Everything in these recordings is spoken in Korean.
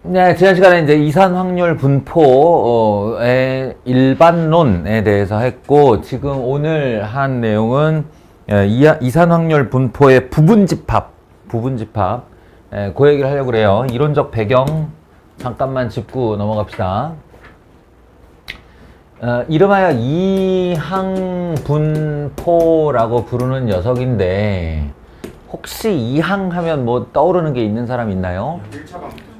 네, 지난 시간에 이제 이산 확률 분포의 일반론에 대해서 했고, 지금 오늘 한 내용은 이산 확률 분포의 부분집합, 그 얘기를 하려고 그래요. 이론적 배경 잠깐만 짚고 넘어갑시다. 이름하여 이항분포라고 부르는 녀석인데, 혹시 이항 하면 뭐 떠오르는 게 있는 사람 있나요? 1차 방정.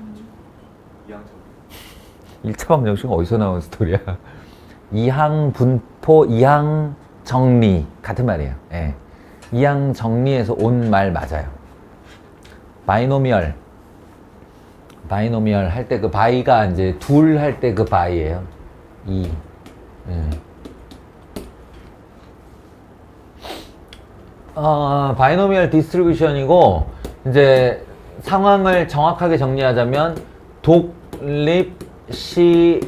1차 방정식은 어디서 나온 스토리야? 이항 분포, 이항 정리 같은 말이에요. 예. 이항 정리에서 온 말 맞아요. 바이노미얼 할 때 그 바이가 이제 둘 할 때 그 바이예요. 이. 예. 바이노미얼 디스트리뷰션이고, 이제 상황을 정확하게 정리하자면 독립 시행의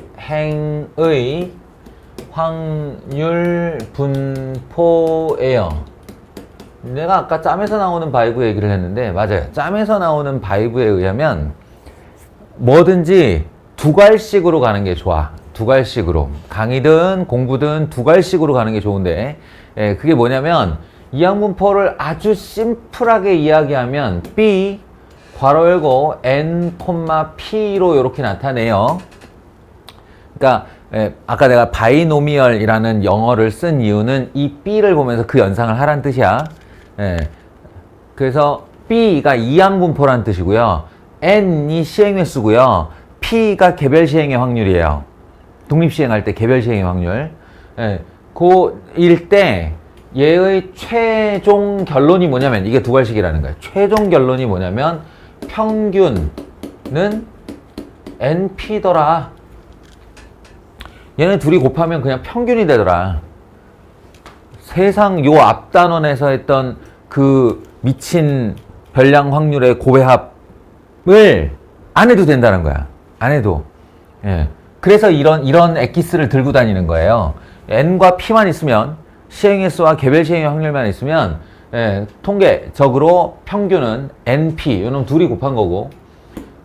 확률 분포예요. 내가 아까 짬에서 나오는 바이브 얘기를 했는데, 맞아요. 짬에서 나오는 바이브에 의하면 뭐든지 두괄식으로 가는 게 좋아. 두괄식으로. 강의든 공부든 두괄식으로 가는 게 좋은데, 그게 뭐냐면 이항분포를 아주 심플하게 이야기하면 B 괄호 열고 n, p로 이렇게 나타내요. 그러니까 아까 내가 바이노미얼이라는 영어를 쓴 이유는 이 B를 보면서 그 연상을 하라는 뜻이야. 그래서 B가 이항분포라는 뜻이고요. N이 시행횟수고요. P가 개별 시행의 확률이에요. 독립시행할 때 개별 시행의 확률. 그1 때 얘의 최종 결론이 뭐냐면, 이게 두괄식이라는 거예요. 최종 결론이 뭐냐면 평균은 NP더라. 얘네 둘이 곱하면 그냥 평균이 되더라. 세상 요 앞단원에서 했던 그 미친 별량 확률의 고배합을 안 해도 된다는 거야. 안 해도. 예. 그래서 이런 엑기스를 들고 다니는 거예요. N과 P만 있으면, 시행횟수와 개별 시행의 확률만 있으면, 통계적으로 평균은 NP, 이놈 둘이 곱한 거고,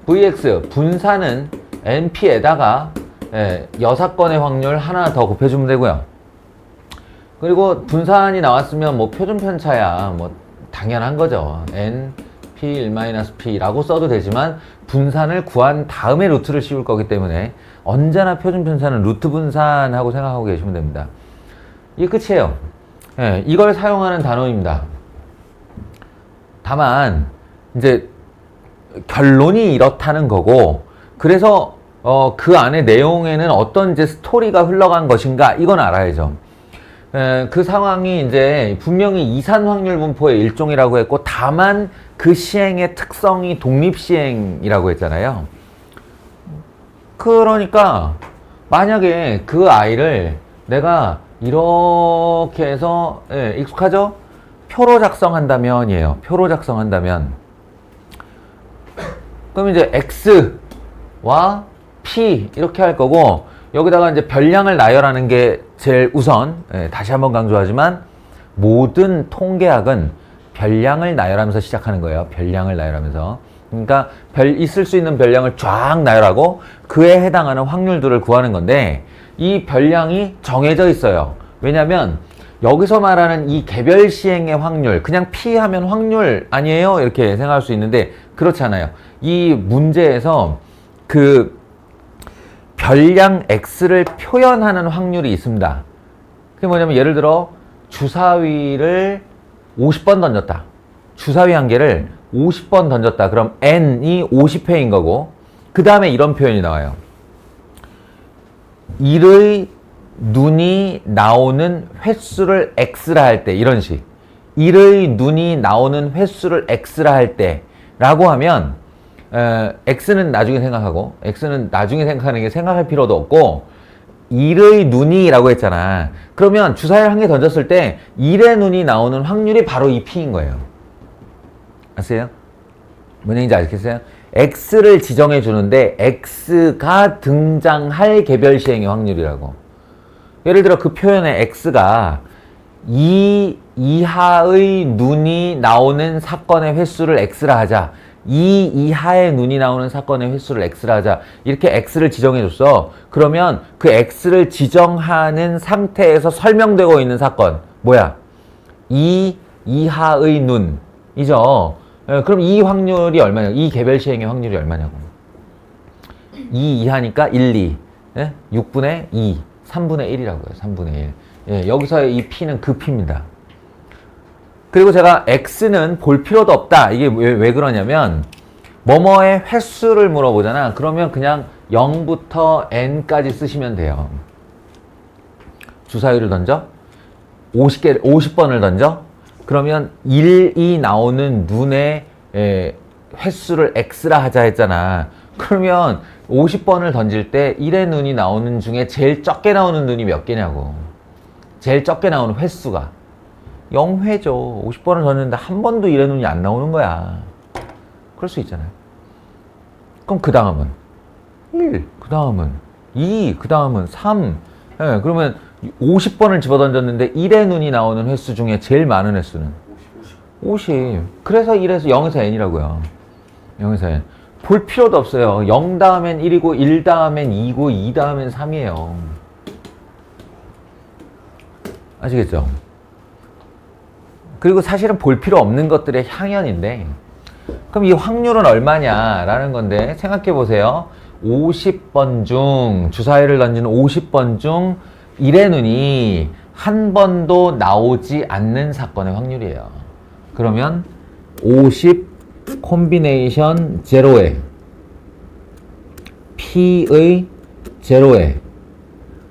VX, 분산은 NP에다가 6건의 확률 하나 더 곱해주면 되고요. 그리고 분산이 나왔으면 뭐 표준편차야. 뭐 당연한 거죠. NP 1-P라고 써도 되지만, 분산을 구한 다음에 루트를 씌울 거기 때문에 언제나 표준편차는 루트 분산하고 생각하고 계시면 됩니다. 이게 끝이에요. 이걸 사용하는 단어입니다. 다만 이제 결론이 이렇다는 거고, 그래서 그 안에 내용에는 어떤 이제 스토리가 흘러간 것인가, 이건 알아야죠. 그 상황이 이제 분명히 이산 확률 분포의 일종이라고 했고, 다만 그 시행의 특성이 독립시행이라고 했잖아요. 그러니까 만약에 그 아이를 내가 이렇게 해서, 익숙하죠? 표로 작성한다면이에요. 표로 작성한다면. 그럼 이제 X와 P 이렇게 할 거고, 여기다가 이제 별량을 나열하는 게 제일 우선. 다시 한번 강조하지만 모든 통계학은 별량을 나열하면서 시작하는 거예요. 별량을 나열하면서. 그러니까 있을 수 있는 별량을 쫙 나열하고 그에 해당하는 확률들을 구하는 건데, 이 별량이 정해져 있어요. 왜냐면 여기서 말하는 이 개별 시행의 확률, 그냥 P 하면 확률 아니에요? 이렇게 생각할 수 있는데, 그렇지 않아요. 이 문제에서 그 별량 X를 표현하는 확률이 있습니다. 그게 뭐냐면, 예를 들어 주사위를 50번 던졌다. 주사위 한 개를 50번 던졌다. 그럼 N이 50회인 거고, 그 다음에 이런 표현이 나와요. 1의 눈이 나오는 횟수를 X라 할 때, 이런 식. 1의 눈이 나오는 횟수를 X라 할 때 라고 하면, X는 나중에 생각하고, X는 나중에 생각하는 게 생각할 필요도 없고, 1의 눈이 라고 했잖아. 그러면 주사위를 한 개 던졌을 때 1의 눈이 나오는 확률이 바로 이 P인 거예요. 아세요? 뭔 얘기인지 아시겠어요? X를 지정해 주는데 X가 등장할 개별 시행의 확률이라고. 예를 들어 그 표현의 X가 2 이하의 눈이 나오는 사건의 횟수를 X라 하자. 2 이하의 눈이 나오는 사건의 횟수를 x라 하자. 이렇게 x를 지정해 줬어. 그러면 그 x를 지정하는 상태에서 설명되고 있는 사건 뭐야? 2 이하의 눈이죠. 그럼 이 확률이 얼마냐고? 이 개별 시행의 확률이 얼마냐고? 2 이하니까 1, 2. 6분의 2. 3분의 1이라고요. 3분의 1. 예, 여기서의 이 p는 그 p입니다. 그리고 제가 x는 볼 필요도 없다. 이게 왜 그러냐면 뭐뭐의 횟수를 물어보잖아. 그러면 그냥 0부터 n까지 쓰시면 돼요. 주사위를 던져. 50번을 던져. 그러면 1이 나오는 눈의 횟수를 x라 하자 했잖아. 그러면 50번을 던질 때 1의 눈이 나오는 중에 제일 적게 나오는 눈이 몇 개냐고. 제일 적게 나오는 횟수가 0회죠. 50번을 던졌는데 한 번도 1의 눈이 안 나오는 거야. 그럴 수 있잖아요. 그럼 그 다음은 1, 그 다음은 2, 그 다음은 3. 그러면 50번을 집어던졌는데 1의 눈이 나오는 횟수 중에 제일 많은 횟수는 50. 그래서 1에서 0에서 n이라고요. 0에서 n. 볼 필요도 없어요. 0 다음엔 1이고 1 다음엔 2고 2 다음엔 3이에요. 아시겠죠? 그리고 사실은 볼 필요 없는 것들의 향연인데 그럼 이 확률은 얼마냐라는 건데 생각해 보세요. 50번 중 주사위를 던지는 50번 중 1의 눈이 한 번도 나오지 않는 사건의 확률이에요. 그러면 50 콤비네이션 제로에 P의 제로에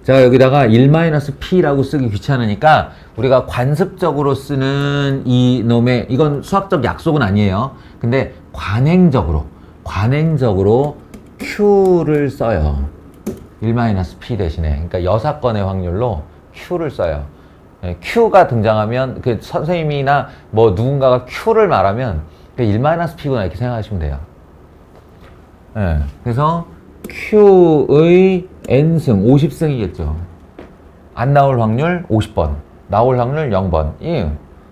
제가 여기다가 1-P라고 쓰기 귀찮으니까 우리가 관습적으로 쓰는 이 놈의 이건 수학적 약속은 아니에요. 근데 관행적으로 Q를 써요. 1-P 대신에. 그러니까 여사건의 확률로 Q를 써요. Q가 등장하면 그 선생님이나 뭐 누군가가 Q를 말하면 1-P구나 이렇게 생각하시면 돼요. 그래서 Q의 N승 50승이겠죠. 안 나올 확률 50번, 나올 확률 0번.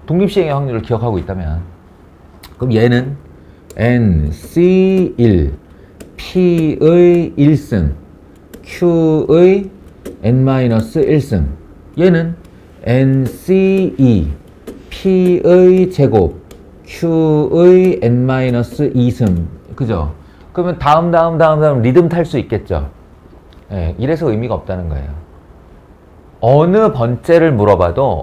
독립시행의 확률을 기억하고 있다면 그럼 얘는 NC1 P의 1승 Q의 N-1승 얘는 NC2 P의 제곱 Q의 N-2승 그죠? 그러면 다음 리듬 탈 수 있겠죠? 이래서 의미가 없다는 거예요. 어느 번째를 물어봐도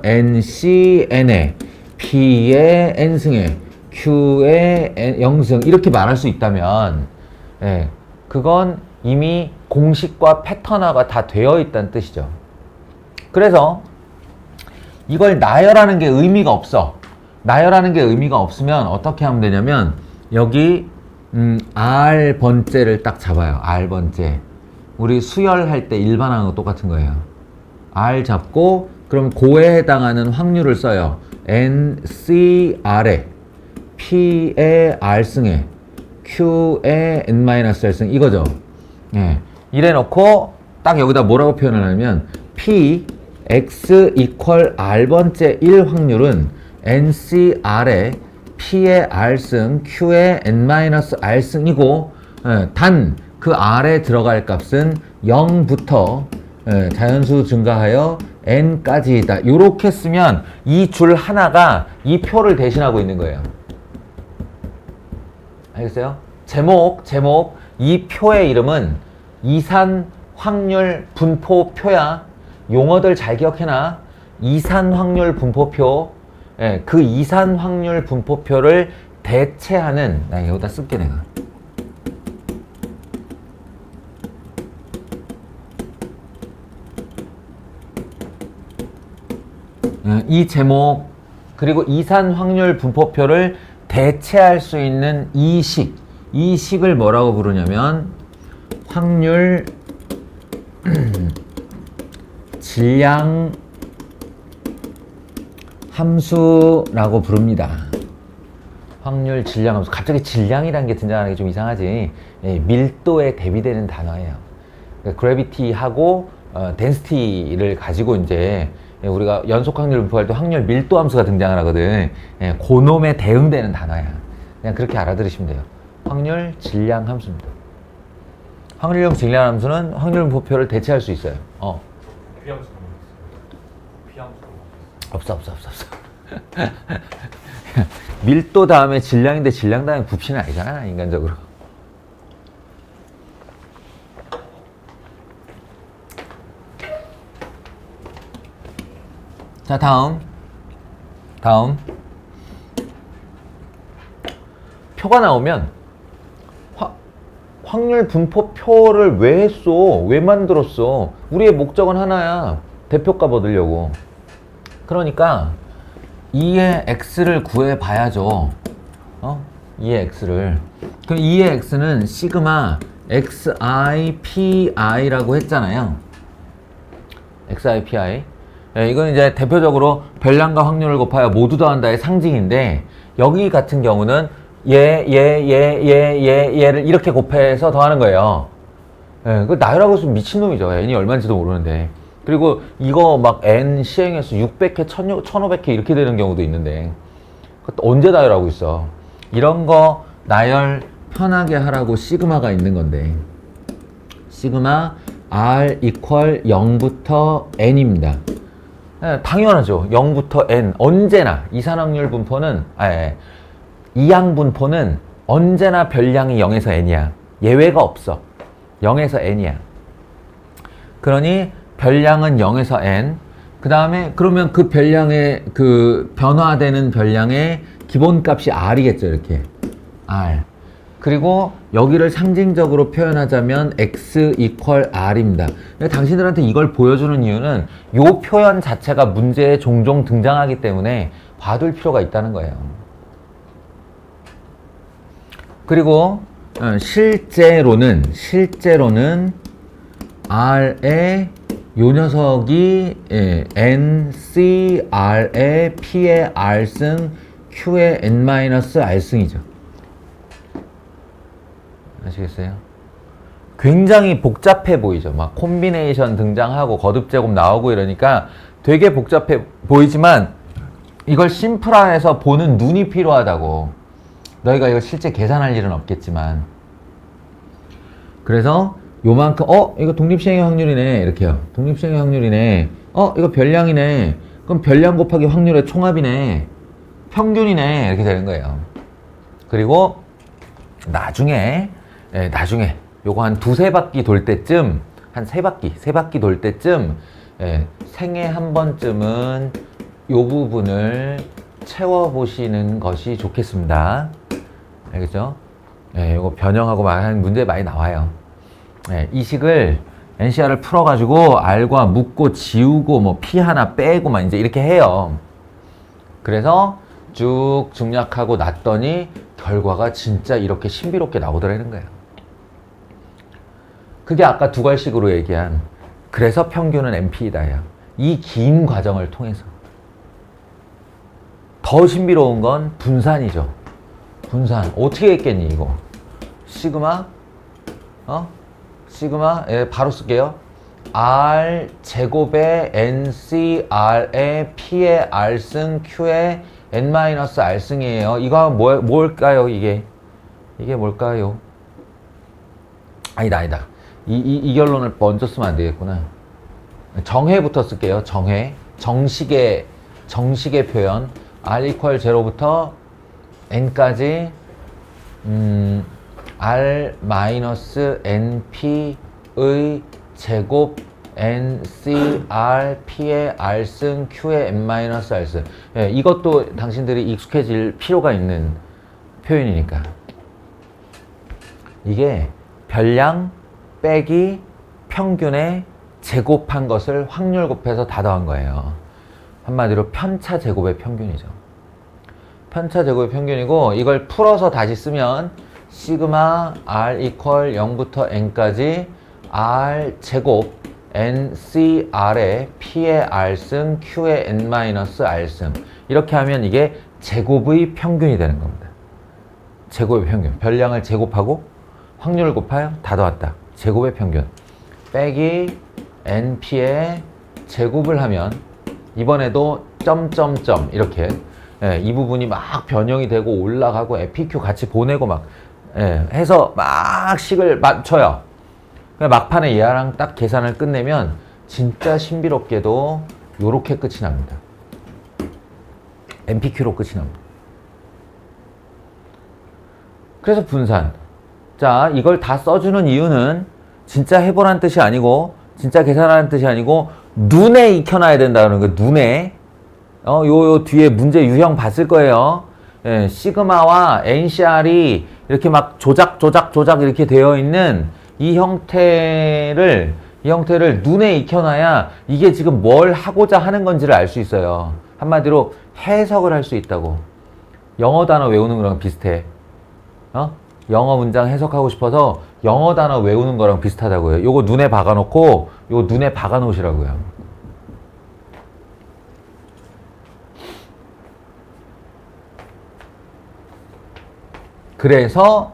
NCN에 P의 N승에 Q의 0승 이렇게 말할 수 있다면 그건 이미 공식과 패턴화가 다 되어 있다는 뜻이죠. 그래서 이걸 나열하는 게 의미가 없어. 나열하는 게 의미가 없으면 어떻게 하면 되냐면 여기 R번째를 딱 잡아요. R번째. 우리 수열할 때 일반항하고 똑같은 거예요. R 잡고 그럼 고에 해당하는 확률을 써요. NCR에 P의 R승에 Q의 N-R승 이거죠. 이래 놓고 딱 여기다 뭐라고 표현을 하냐면 P X equal R번째 1 확률은 NCR에 P의 R승 Q의 N-R승이고 단 그 R에 들어갈 값은 0부터 자연수 증가하여 N까지이다. 요렇게 쓰면 이 줄 하나가 이 표를 대신하고 있는 거예요. 알겠어요? 제목 이 표의 이름은 이산 확률 분포표야. 용어들 잘 기억해놔. 이산 확률 분포표. 그 이산 확률 분포표를 대체하는 나 여기다 쓸게 내가. 이 제목 그리고 이산 확률 분포표를 대체할 수 있는 이 식을 뭐라고 부르냐면 확률 질량 함수라고 부릅니다. 확률 질량 함수. 갑자기 질량이라는 게 등장하는 게 좀 이상하지. 밀도에 대비되는 단어예요. 그래비티하고 덴시티를 가지고 이제 우리가 연속 확률 분포할 때 확률 밀도 함수가 등장을 하거든. 그놈에 대응되는 단어야. 그냥 그렇게 알아들으시면 돼요. 확률 질량 함수입니다. 확률형 질량 함수는 확률 분포표를 대체할 수 있어요. 비함수 비함수 없어. 밀도 다음에 질량인데 질량 다음에 부피는 아니잖아, 인간적으로. 자, 다음 표가 나오면 확률 분포표를 왜 했어? 왜 만들었어? 우리의 목적은 하나야. 대표값 얻으려고. 그러니까 2의 x를 구해봐야죠. 2의 x를. 그럼 2의 x는 시그마 xi pi라고 했잖아요. xi pi. 이건 이제 대표적으로 별량과 확률을 곱하여 모두 더한다의 상징인데, 여기 같은 경우는 얘를 이렇게 곱해서 더하는 거예요. 그 나열하고 있으면 미친놈이죠. n이 얼마인지도 모르는데. 그리고 이거 막 n 시행해서 600회, 1500회 이렇게 되는 경우도 있는데, 그것도 언제 나열하고 있어? 이런 거 나열 편하게 하라고 시그마가 있는 건데, 시그마 r equal 0부터 n입니다. 당연하죠. 0부터 n. 언제나 이산확률 분포는, 이항 분포는 언제나 별량이 0에서 n이야. 예외가 없어. 0에서 n이야. 그러니 별량은 0에서 n. 그 다음에 그러면 그 별량의 그 변화되는 별량의 기본값이 r이겠죠. 이렇게 r. 그리고 여기를 상징적으로 표현하자면 x equal r입니다. 당신들한테 이걸 보여주는 이유는 이 표현 자체가 문제에 종종 등장하기 때문에 봐둘 필요가 있다는 거예요. 그리고 실제로는 R의 요 녀석이 NCR의 P의 R승 Q의 N-R승이죠. 아시겠어요? 굉장히 복잡해 보이죠. 막 콤비네이션 등장하고 거듭 제곱 나오고 이러니까 되게 복잡해 보이지만 이걸 심플화해서 보는 눈이 필요하다고. 너희가 이걸 실제 계산할 일은 없겠지만. 그래서 요만큼 이거 독립시행의 확률이네 이렇게요. 독립시행의 확률이네. 이거 별량이네. 그럼 별량 곱하기 확률의 총합이네. 평균이네. 이렇게 되는 거예요. 그리고 나중에 요거 한 두세 바퀴 돌 때쯤, 한 세 바퀴 돌 때쯤 생애 한 번쯤은 요 부분을 채워보시는 것이 좋겠습니다. 알겠죠? 요거 변형하고 말하는 문제 많이 나와요. 이 식을 NCR을 풀어가지고 R과 묶고 지우고 뭐 P 하나 빼고 막 이제 이렇게 해요. 그래서 쭉 중략하고 났더니 결과가 진짜 이렇게 신비롭게 나오더라는 거예요. 그게 아까 두괄식으로 얘기한 그래서 평균은 NP이다야. 이 긴 과정을 통해서. 더 신비로운 건 분산이죠. 분산. 어떻게 했겠니, 이거? 시그마? 시그마? 바로 쓸게요. R 제곱의 NCR의 P의 R승 Q의 N-R승이에요. 이거 뭘까요, 이게? 이게 뭘까요? 아니다. 이 결론을 먼저 쓰면 안 되겠구나. 정해부터 쓸게요. 정식의 표현. R equal 0부터 n까지 R 마이너스 np의 제곱 NCR P의 R승 Q의 N-R승. 이것도 당신들이 익숙해질 필요가 있는 표현이니까. 이게 별량 빼기 평균에 제곱한 것을 확률 곱해서 다 더한 거예요. 한마디로 편차 제곱의 평균이죠. 편차 제곱의 평균이고, 이걸 풀어서 다시 쓰면 시그마 R equal 0부터 n까지 R 제곱 NCR의 P의 R승 Q의 N-R승. 이렇게 하면 이게 제곱의 평균이 되는 겁니다. 제곱의 평균. 별량을 제곱하고 확률을 곱하여 다 더했다. 제곱의 평균. 빼기 NP의 제곱을 하면 이번에도 점점점 이렇게 예, 이 부분이 막 변형이 되고 올라가고 FPQ 같이 보내고 막 예, 해서 막 식을 맞춰요. 막판에 얘랑 딱 계산을 끝내면 진짜 신비롭게도 요렇게 끝이 납니다. MPQ로 끝이 납니다. 그래서 분산. 자, 이걸 다 써주는 이유는 진짜 해보라는 뜻이 아니고 진짜 계산하는 뜻이 아니고 눈에 익혀놔야 된다는 거예요. 눈에. 요 뒤에 문제 유형 봤을 거예요. 예, 시그마와 NCR이 이렇게 막 조작 이렇게 되어 있는 이 형태를 눈에 익혀놔야 이게 지금 뭘 하고자 하는 건지를 알 수 있어요. 한마디로 해석을 할 수 있다고. 영어 단어 외우는 거랑 비슷해. 영어 문장 해석하고 싶어서 영어 단어 외우는 거랑 비슷하다고요. 요거 눈에 박아놓고 요거 눈에 박아놓으시라고요. 그래서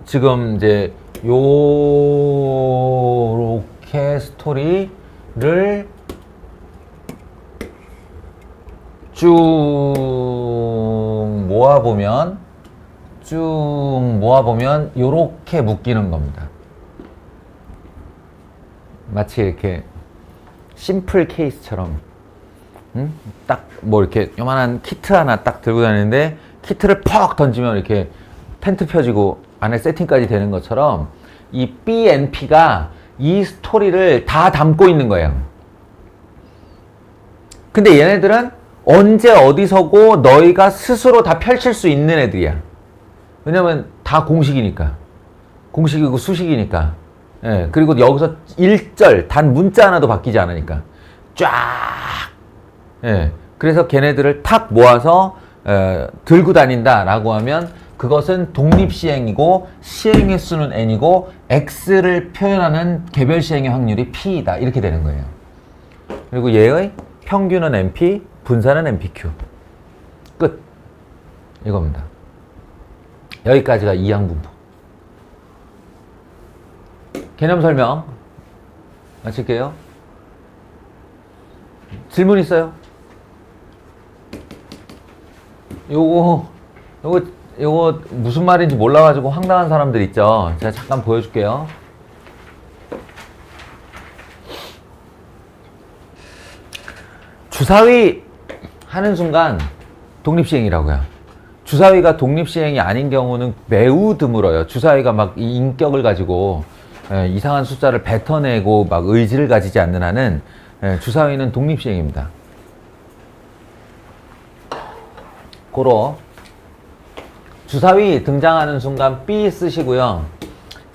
지금 이제 요렇게 스토리를 쭉 모아보면 요렇게 묶이는 겁니다. 마치 이렇게 심플 케이스처럼 딱 뭐 이렇게 요만한 키트 하나 딱 들고 다니는데 키트를 퍽 던지면 이렇게 텐트 펴지고 안에 세팅까지 되는 것처럼 이 BNP가 이 스토리를 다 담고 있는 거예요. 근데 얘네들은 언제 어디서고 너희가 스스로 다 펼칠 수 있는 애들이야. 왜냐면 다 공식이니까. 공식이고 수식이니까. 예, 그리고 여기서 일절 단 문자 하나도 바뀌지 않으니까. 쫙. 예, 그래서 걔네들을 탁 모아서 들고 다닌다라고 하면 그것은 독립시행이고 시행의 수는 n이고 x를 표현하는 개별 시행의 확률이 p이다. 이렇게 되는 거예요. 그리고 얘의 평균은 np, 분산은 npq. 끝. 이겁니다. 여기까지가 이항분포. 개념 설명 마칠게요. 질문 있어요? 요거 무슨 말인지 몰라가지고 황당한 사람들 있죠. 제가 잠깐 보여줄게요. 주사위 하는 순간 독립시행이라고요. 주사위가 독립시행이 아닌 경우는 매우 드물어요. 주사위가 막 이 인격을 가지고 이상한 숫자를 뱉어내고 막 의지를 가지지 않는 한은 주사위는 독립시행입니다. 고로 주사위 등장하는 순간 B 쓰시고요.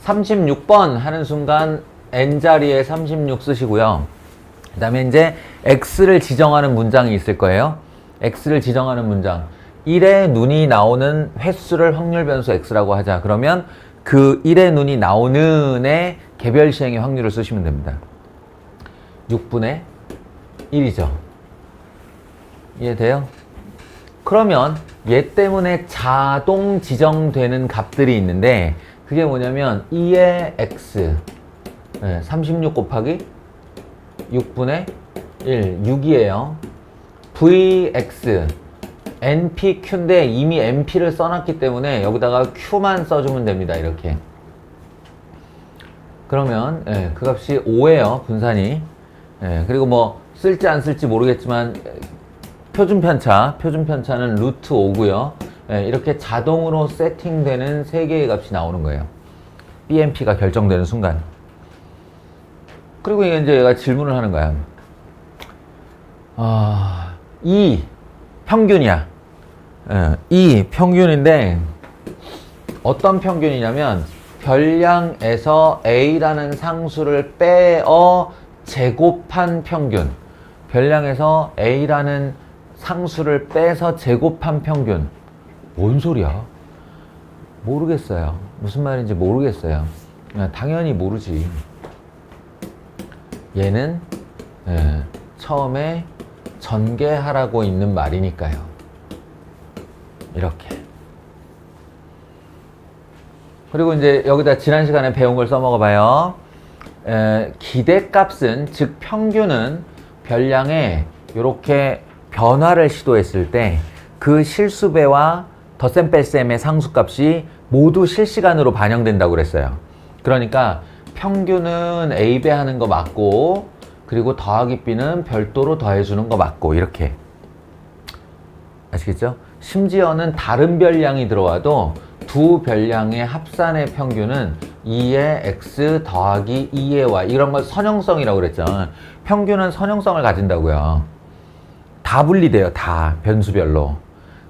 36번 하는 순간 N자리에 36 쓰시고요. 그 다음에 이제 X를 지정하는 문장이 있을 거예요. X를 지정하는 문장. 1의 눈이 나오는 횟수를 확률 변수 X라고 하자. 그러면 그 1의 눈이 나오는의 개별 시행의 확률을 쓰시면 됩니다. 6분의 1이죠. 이해돼요? 그러면 얘 때문에 자동 지정되는 값들이 있는데 그게 뭐냐면 2의 x 36 곱하기 6분의 1 6이에요. vx npq인데 이미 np를 써놨기 때문에 여기다가 q만 써주면 됩니다. 이렇게. 그러면 그 값이 5예요. 분산이. 그리고 뭐 쓸지 안 쓸지 모르겠지만 표준 편차는 루트 5고요. 이렇게 자동으로 세팅되는 3개의 값이 나오는 거예요. BMP가 결정되는 순간. 그리고 이제 얘가 질문을 하는 거야. 이 평균이야. 이 평균인데 어떤 평균이냐면 별량에서 A라는 상수를 빼어 제곱한 평균. 별량에서 A라는 상수를 빼서 제곱한 평균. 뭔 소리야? 모르겠어요. 무슨 말인지 모르겠어요. 당연히 모르지. 얘는 처음에 전개하라고 있는 말이니까요. 이렇게. 그리고 이제 여기다 지난 시간에 배운 걸 써먹어 봐요. 기대값은, 즉 평균은 별량에 이렇게 변화를 시도했을 때 그 실수배와 덧셈 뺄셈의 상수값이 모두 실시간으로 반영된다고 그랬어요. 그러니까 평균은 A배 하는 거 맞고, 그리고 더하기 B는 별도로 더해주는 거 맞고, 이렇게. 아시겠죠? 심지어는 다른 별량이 들어와도 두 별량의 합산의 평균은 2의 x 더하기 2의 y, 이런 걸 선형성이라고 그랬죠. 평균은 선형성을 가진다고요. 다 분리돼요. 다 변수별로.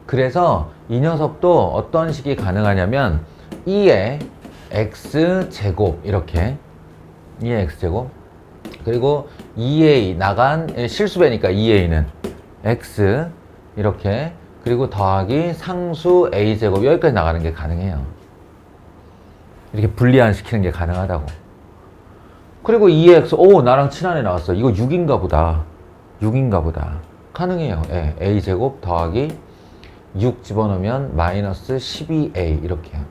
그래서 이 녀석도 어떤 식이 가능하냐면 2의 x제곱, 이렇게 2의 x제곱, 그리고 2a 나간 실수배니까 2a는 x 이렇게, 그리고 더하기 상수 a제곱, 여기까지 나가는 게 가능해요. 이렇게 분리안 시키는 게 가능하다고. 그리고 2x, 오 나랑 친한 애 나왔어. 이거 6인가 보다. 6인가 보다. 가능해요. 예, a제곱 더하기 6 집어넣으면 마이너스 12a, 이렇게요.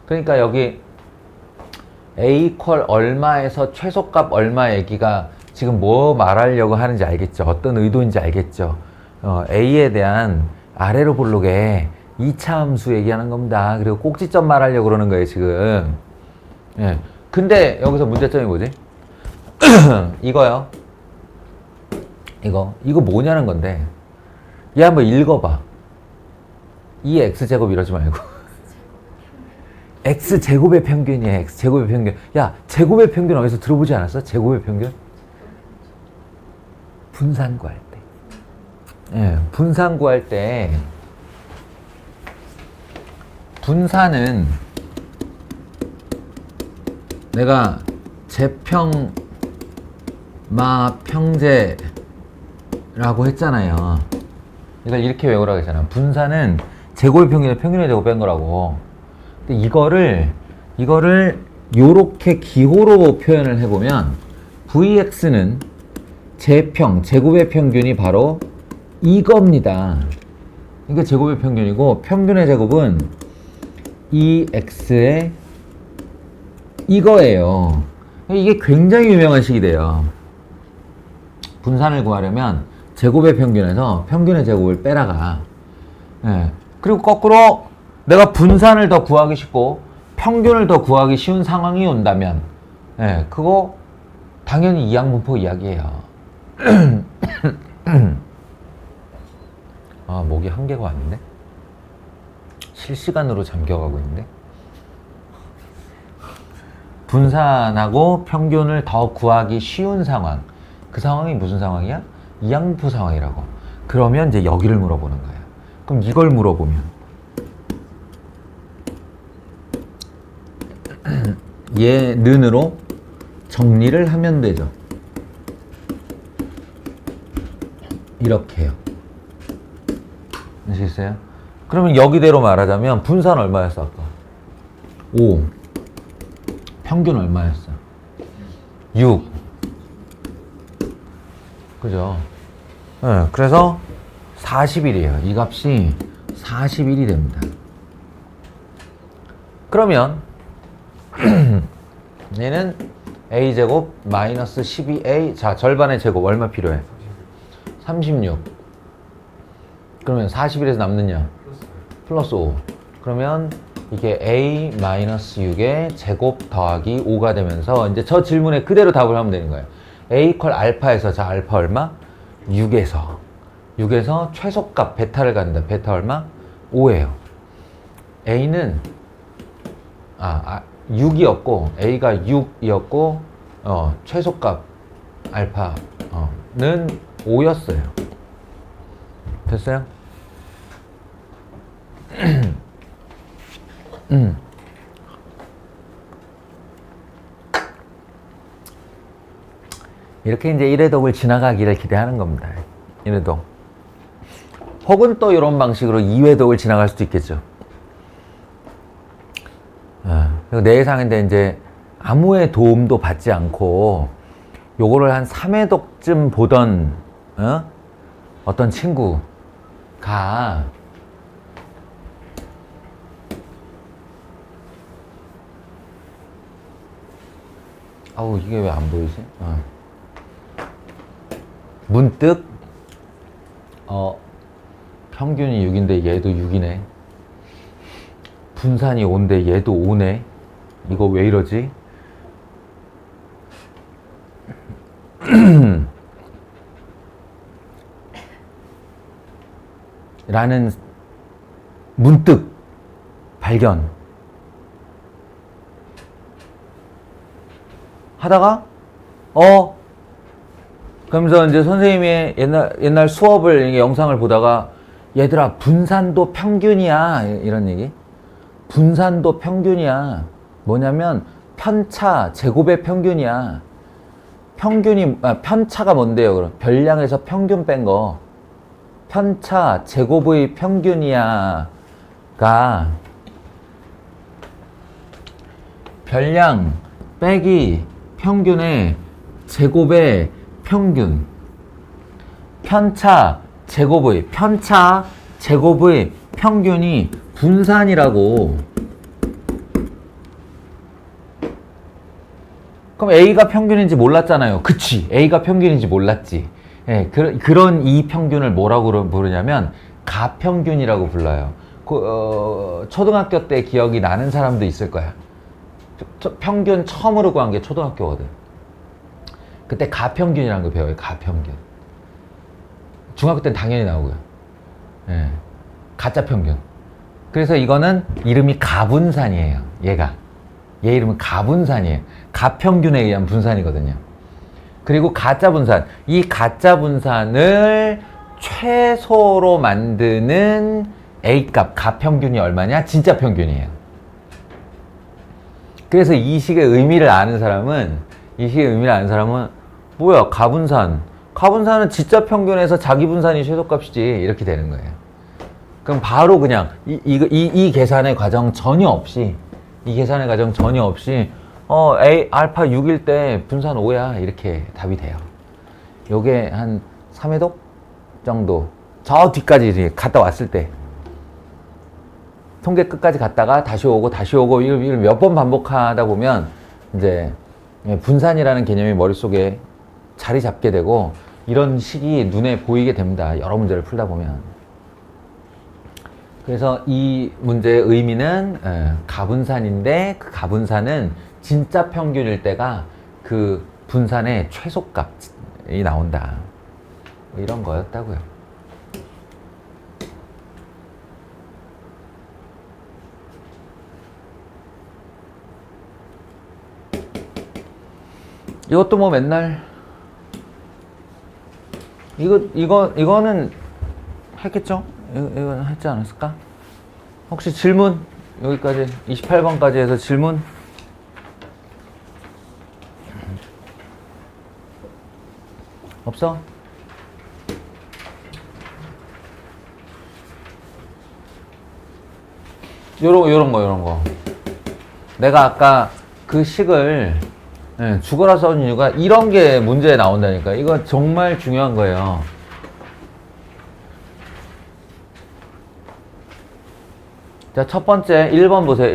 그러니까 여기 a 이퀄 얼마에서 최소값 얼마 얘기가 지금 뭐 말하려고 하는지 알겠죠? 어떤 의도인지 알겠죠? a에 대한 아래로 볼록에 2차 함수 얘기하는 겁니다. 그리고 꼭지점 말하려고 그러는 거예요, 지금. 예. 근데 여기서 문제점이 뭐지? 이거요. 이거 뭐냐는 건데. 얘 한번 읽어봐. 이 x제곱 이러지 말고. x제곱의 평균이야, x제곱의 평균. 야, 제곱의 평균 어디서 들어보지 않았어? 제곱의 평균? 분산 구할 때. 예, 분산 구할 때. 분산은 내가 제평, 마, 평제라고 했잖아요. 이걸 이렇게 외우라고 했잖아. 분산은 제곱의 평균에 평균의 제곱 뺀 거라고. 근데 이거를 요렇게 기호로 표현을 해보면 Vx는 제곱의 평균이 바로 이겁니다. 이게 제곱의 평균이고, 평균의 제곱은 2x의 이거예요. 이게 굉장히 유명한 식이 돼요. 분산을 구하려면 제곱의 평균에서 평균의 제곱을 빼라가. 예. 그리고 거꾸로 내가 분산을 더 구하기 쉽고 평균을 더 구하기 쉬운 상황이 온다면, 예, 그거 당연히 이항분포 이야기예요. 아, 목이 한 개가 왔는데? 실시간으로 잠겨가고 있는데? 분산하고 평균을 더 구하기 쉬운 상황. 그 상황이 무슨 상황이야? 이항분포 상황이라고. 그러면 이제 여기를 물어보는 거야. 그럼 이걸 물어보면 얘 는으로 정리를 하면 되죠. 이렇게요. 아시겠어요? 그러면 여기대로 말하자면 분산 얼마였어 아까? 5. 평균 얼마였어? 6. 그죠? 네, 그래서 40일이에요. 이 값이 41이 됩니다. 그러면 얘는 a제곱 마이너스 12a, 자 절반의 제곱 얼마 필요해? 36. 그러면 41에서 남느냐? 플러스 5. 그러면 이게 a 마이너스 6의 제곱 더하기 5가 되면서 이제 저 질문에 그대로 답을 하면 되는 거예요. a 이퀄 알파에서, 자 알파 얼마? 6에서 최소값 베타를 갖는다. 베타 얼마? 5예요. a는 6이었고 a가 6이었고 최소값 알파는 5였어요. 됐어요? 이렇게 이제 1회 독을 지나가기를 기대하는 겁니다. 1회 독. 혹은 또 이런 방식으로 2회 독을 지나갈 수도 있겠죠. 내 예상인데 이제 아무의 도움도 받지 않고 요거를 한 3회 독쯤 보던 어떤 친구가 아우 이게 왜 안 보이지? 문득 평균이 6인데 얘도 6이네. 분산이 5인데 얘도 5네. 이거 왜 이러지? 라는 문득 발견 하다가 그러면서 이제 선생님의 옛날 수업을 이렇게 영상을 보다가 얘들아 분산도 평균이야 이런 얘기. 분산도 평균이야. 뭐냐면 편차 제곱의 평균이야. 편차가 뭔데요? 그럼 별량에서 평균 뺀 거. 편차 제곱의 평균이야가 별량 빼기 평균의 제곱의 평균. 편차 제곱의 평균이 분산이라고. 그럼 A가 평균인지 몰랐잖아요. 그치? A가 평균인지 몰랐지. 예, 그런 이 평균을 뭐라고 부르냐면 가평균이라고 불러요. 초등학교 때 기억이 나는 사람도 있을 거야. 평균 처음으로 구한 게 초등학교거든. 그때 가평균이라는 거 배워요. 가평균. 중학교 때는 당연히 나오고요. 예, 가짜 평균. 그래서 이거는 이름이 가분산이에요. 얘 이름은 가분산이에요. 가평균에 의한 분산이거든요. 그리고 가짜 분산. 이 가짜 분산을 최소로 만드는 A값, 가평균이 얼마냐? 진짜 평균이에요. 그래서 이 식의 의미를 아는 사람은 뭐야? 가분산은 진짜 평균에서 자기 분산이 최소값이지. 이렇게 되는 거예요. 그럼 바로 그냥 이 계산의 과정 전혀 없이 A 알파 6일 때 분산 5야 이렇게 답이 돼요. 요게 한 3회독 정도 저 뒤까지 갔다 왔을 때 통계 끝까지 갔다가 다시 오고 이걸 몇 번 반복하다 보면 이제 분산이라는 개념이 머릿속에 자리 잡게 되고 이런 식이 눈에 보이게 됩니다. 여러 문제를 풀다 보면. 그래서 이 문제의 의미는 가분산인데 그 가분산은 진짜 평균일 때가 그 분산의 최소값이 나온다. 이런 거였다고요. 이것도 뭐 맨날 이거는 했겠죠? 이거는 했지 않았을까? 혹시 질문? 여기까지 28번까지 해서 질문? 없어? 요런 거. 내가 아까 그 식을 죽어라 써준 이유가 이런 게 문제에 나온다니까. 이거 정말 중요한 거예요. 자, 첫 번째 1번 보세요.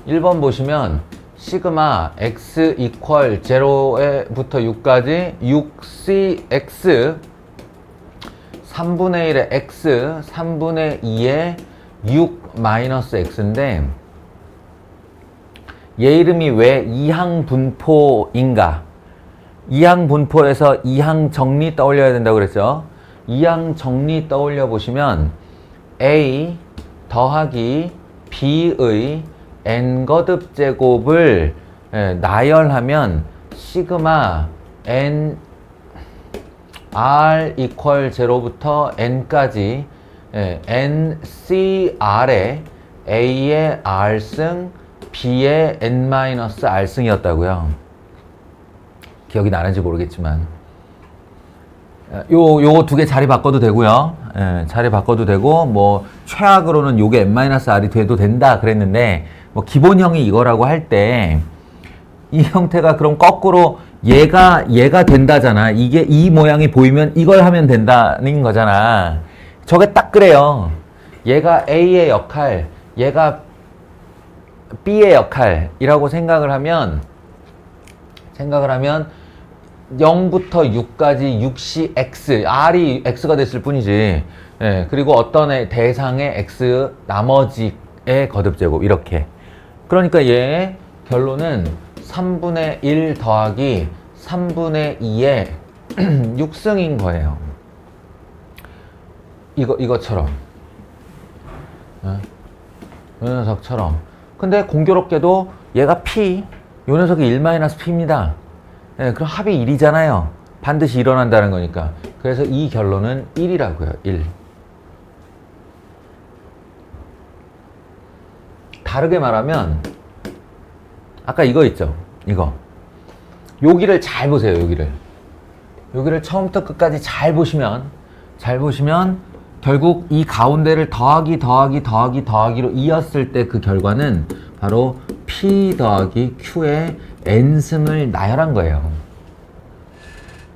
1번 보시면 시그마 x 이퀄 0부터 6까지 6cx 3분의 1의 x 3분의 2의 6 마이너스 x인데 얘 이름이 왜 이항 분포인가? 이항 분포에서 이항 정리 떠올려야 된다고 그랬죠? 이항 정리 떠올려 보시면 a 더하기 b의 n거듭 제곱을 나열하면 시그마 n r 이퀄 0부터 n까지 ncr에 a의 r승 b의 n-r승이었다고요. 기억이 나는지 모르겠지만 요거 두 개 자리 바꿔도 되고요. 자리 바꿔도 되고 뭐 최악으로는 요게 n-r이 돼도 된다 그랬는데 뭐 기본형이 이거라고 할 때 이 형태가 그럼 거꾸로 얘가 된다잖아. 이게 이 모양이 보이면 이걸 하면 된다는 거잖아. 저게 딱 그래요. 얘가 A의 역할, 얘가 B의 역할이라고 생각을 하면 0부터 6까지 6시 x, r이 x가 됐을 뿐이지. 예, 그리고 어떤 대상의 x 나머지의 거듭제곱 이렇게. 그러니까 얘 결론은 3분의 1 더하기 3분의 2의 6승인 거예요. 이것처럼. 이 녀석처럼. 근데 공교롭게도 얘가 P, 이 녀석이 1-P입니다. 예, 그럼 합이 1이잖아요. 반드시 일어난다는 거니까. 그래서 이 결론은 1이라고요. 1. 다르게 말하면 아까 이거 있죠. 이거. 여기를 잘 보세요. 여기를 처음부터 끝까지 잘 보시면 결국 이 가운데를 더하기로 이었을 때 그 결과는 바로 P 더하기 Q의 n승을 나열한 거예요.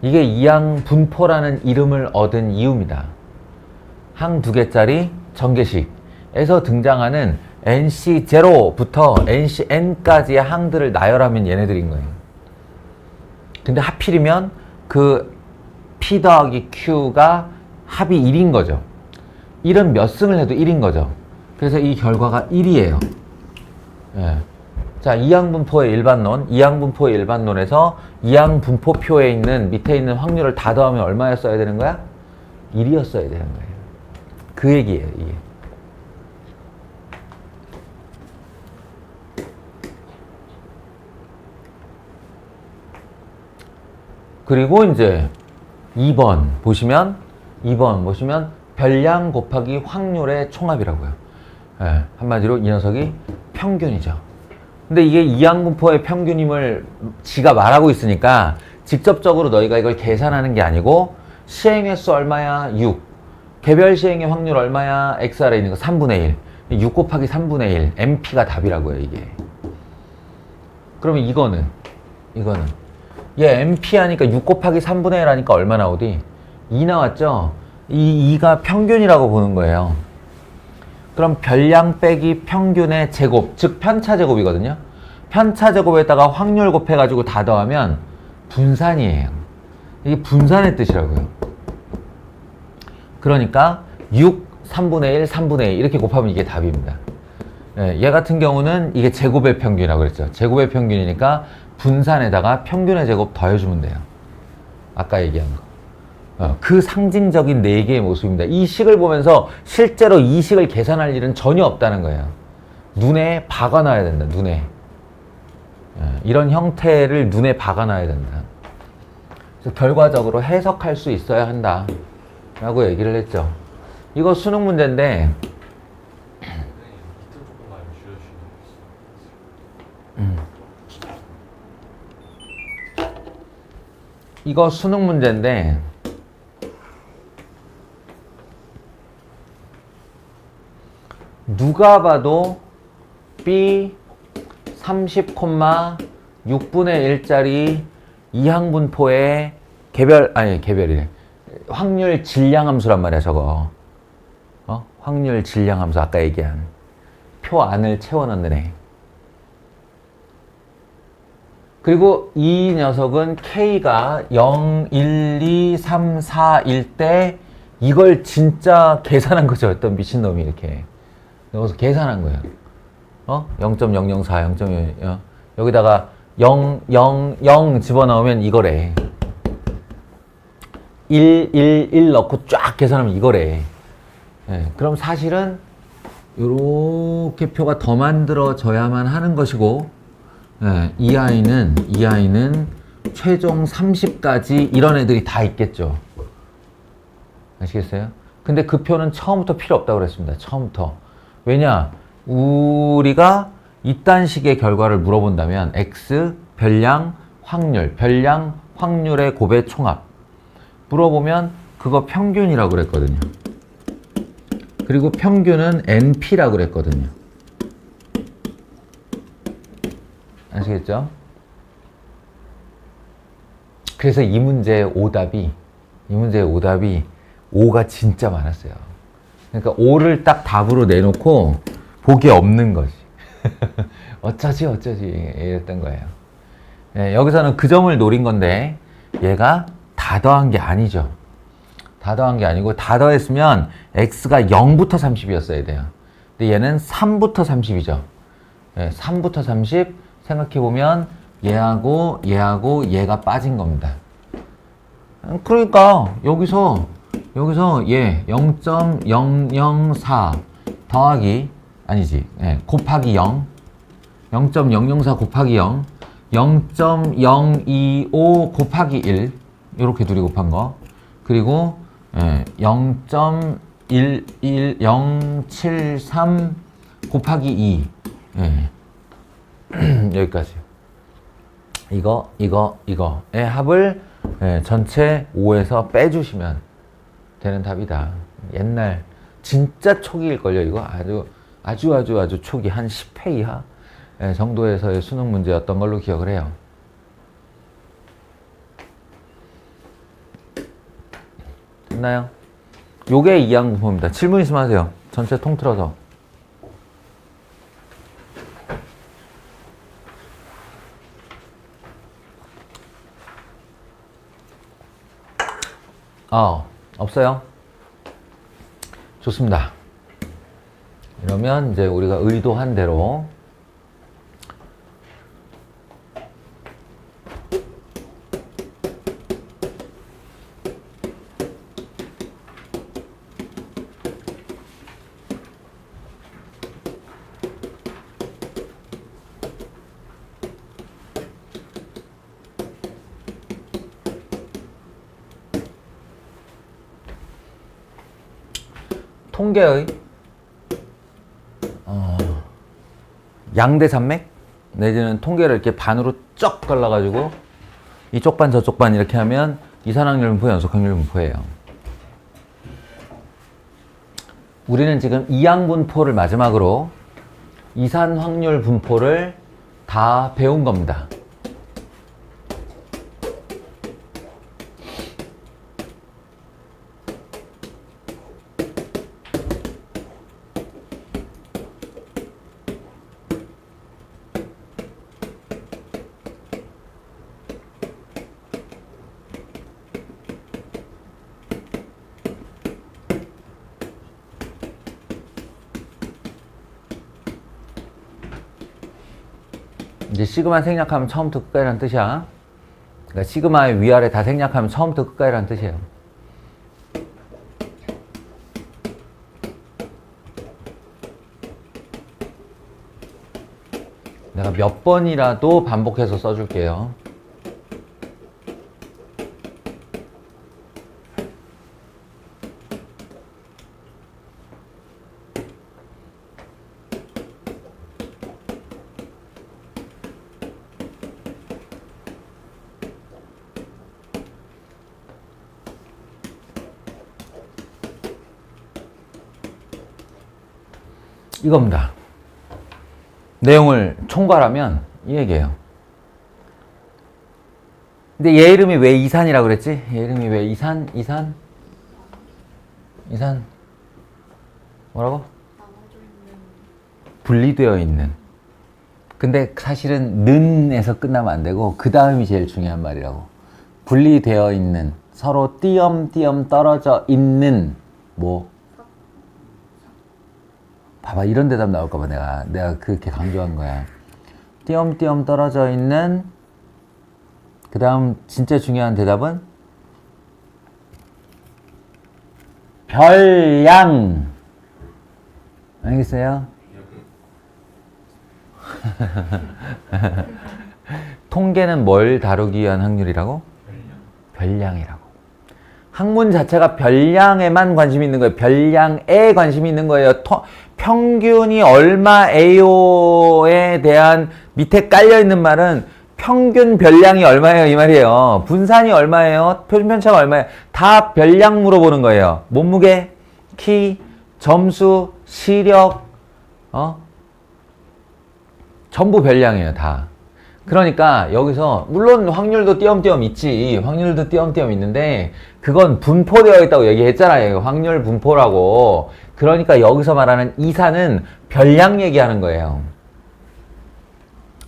이게 이항 분포라는 이름을 얻은 이유입니다. 항 2개짜리 전개식에서 등장하는 NC0부터 NCN까지의 항들을 나열하면 얘네들인 거예요. 근데 하필이면 그 P 더하기 Q가 합이 1인 거죠. 1은 몇 승을 해도 1인 거죠. 그래서 이 결과가 1이에요. 예. 자, 이항분포의 일반론에서 이항분포표에 있는 밑에 있는 확률을 다 더하면 얼마였어야 되는 거야? 1이었어야 되는 거예요. 그 얘기예요, 이게. 그리고 이제 2번 보시면 별량 곱하기 확률의 총합이라고요. 예, 한마디로 이 녀석이 평균이죠. 근데 이게 이항분포의 평균임을 지가 말하고 있으니까 직접적으로 너희가 이걸 계산하는 게 아니고 시행횟수 얼마야? 6. 개별 시행의 확률 얼마야? XR에 있는 거 3분의 1. 6 곱하기 3분의 1. MP가 답이라고요, 이게. 그러면 이거는 얘 MP 하니까 6 곱하기 3분의 1 하니까 얼마 나오디? 2 나왔죠? 이 2가 평균이라고 보는 거예요. 그럼 별량 빼기 평균의 제곱, 즉 편차제곱이거든요. 편차제곱에다가 확률 곱해가지고 다 더하면 분산이에요. 이게 분산의 뜻이라고요. 그러니까 6, 3분의 1, 3분의 2 이렇게 곱하면 이게 답입니다. 예, 얘 같은 경우는 이게 제곱의 평균이라고 그랬죠. 제곱의 평균이니까 분산에다가 평균의 제곱 더해주면 돼요. 아까 얘기한 거. 그 상징적인 4개의 모습입니다. 이 식을 보면서 실제로 이 식을 계산할 일은 전혀 없다는 거예요. 눈에 박아놔야 된다. 눈에. 이런 형태를 눈에 박아놔야 된다. 그래서 결과적으로 해석할 수 있어야 한다 라고 얘기를 했죠. 이거 수능 문제인데 이거 수능 문제인데 누가 봐도 B 30,6분의 1짜리 이항분포의 개별이래. 확률 질량함수란 말이야, 저거. 확률 질량함수, 아까 얘기한. 표 안을 채워넣는 애. 그리고 이 녀석은 K가 0, 1, 2, 3, 4일 때 이걸 진짜 계산한 거죠. 어떤 미친놈이 이렇게. 여기서 계산한 거예요. 0.004, 0.0, 여기다가 0, 0, 0 집어넣으면 이거래. 1, 1, 1 넣고 쫙 계산하면 이거래. 예, 그럼 사실은 이렇게 표가 더 만들어져야만 하는 것이고, 예, 이 아이는 최종 30까지 이런 애들이 다 있겠죠. 아시겠어요? 근데 그 표는 처음부터 필요 없다고 그랬습니다. 처음부터. 왜냐? 우리가 이딴 식의 결과를 물어본다면 X, 별량, 확률의 곱의 총합 물어보면 그거 평균이라고 그랬거든요. 그리고 평균은 NP라고 그랬거든요. 아시겠죠? 그래서 이 문제의 오답이 5가 진짜 많았어요. 그러니까 5를 딱 답으로 내놓고 복이 없는 거지. 어쩌지 이랬던 거예요. 네, 여기서는 그 점을 노린 건데 얘가 다 더한 게 아니죠. 다 더한 게 아니고 다 더했으면 x가 0부터 30이었어야 돼요. 근데 얘는 3부터 30이죠. 네, 3부터 30 생각해보면 얘하고 얘가 빠진 겁니다. 그러니까 여기서 얘 0.004 더하기 아니지 곱하기 0 0.004 곱하기 0 0.025 곱하기 1 이렇게 둘이 곱한 거 그리고 0.11073 곱하기 2 여기까지 이거의 합을 전체 5에서 빼주시면 되는 답이다. 옛날 진짜 초기일걸요. 이거 아주 초기 한 10회 이하 정도에서의 수능 문제였던 걸로 기억을 해요. 됐나요? 요게 이항분포입니다. 질문 있으면 하세요. 전체 통틀어서. 없어요? 좋습니다. 이러면 이제 우리가 의도한 대로 통계의 양대 산맥 내지는 통계를 이렇게 반으로 쩍 갈라가지고 이쪽 반 저쪽 반 이렇게 하면 이산확률 분포, 연속확률 분포예요. 우리는 지금 이항분포를 마지막으로 이산확률 분포를 다 배운 겁니다. 이제 시그마 생략하면 처음부터 끝까지라는 뜻이야. 그러니까 시그마의 위아래 다 생략하면 처음부터 끝까지라는 뜻이에요. 내가 몇 번이라도 반복해서 써줄게요. 이겁니다. 내용을 총괄하면 이 얘기예요. 근데 얘 이름이 왜 이산이라고 그랬지? 얘 이름이 왜 이산? 뭐라고? 분리되어 있는. 근데 사실은 는에서 끝나면 안 되고 그 다음이 제일 중요한 말이라고. 분리되어 있는, 서로 띄엄띄엄 떨어져 있는 뭐 봐봐, 이런 대답 나올까봐 내가 그렇게 강조한 거야. 띄엄띄엄 떨어져 있는, 그 다음 진짜 중요한 대답은 별양. 알겠어요? 통계는 뭘 다루기 위한 확률이라고? 별량이라고. 학문 자체가 별량에만 관심이 있는 거예요. 별량에 관심이 있는 거예요. 평균이 얼마에요에 대한 밑에 깔려있는 말은 평균 별량이 얼마예요 이 말이에요. 분산이 얼마예요? 표준 편차가 얼마예요? 다 별량 물어보는 거예요. 몸무게, 키, 점수, 시력, 전부 별량이에요 다. 그러니까 여기서 물론 확률도 띄엄띄엄 있지. 확률도 띄엄띄엄 있는데 그건 분포되어 있다고 얘기했잖아요. 확률 분포라고. 그러니까 여기서 말하는 이산은 별량 얘기하는 거예요.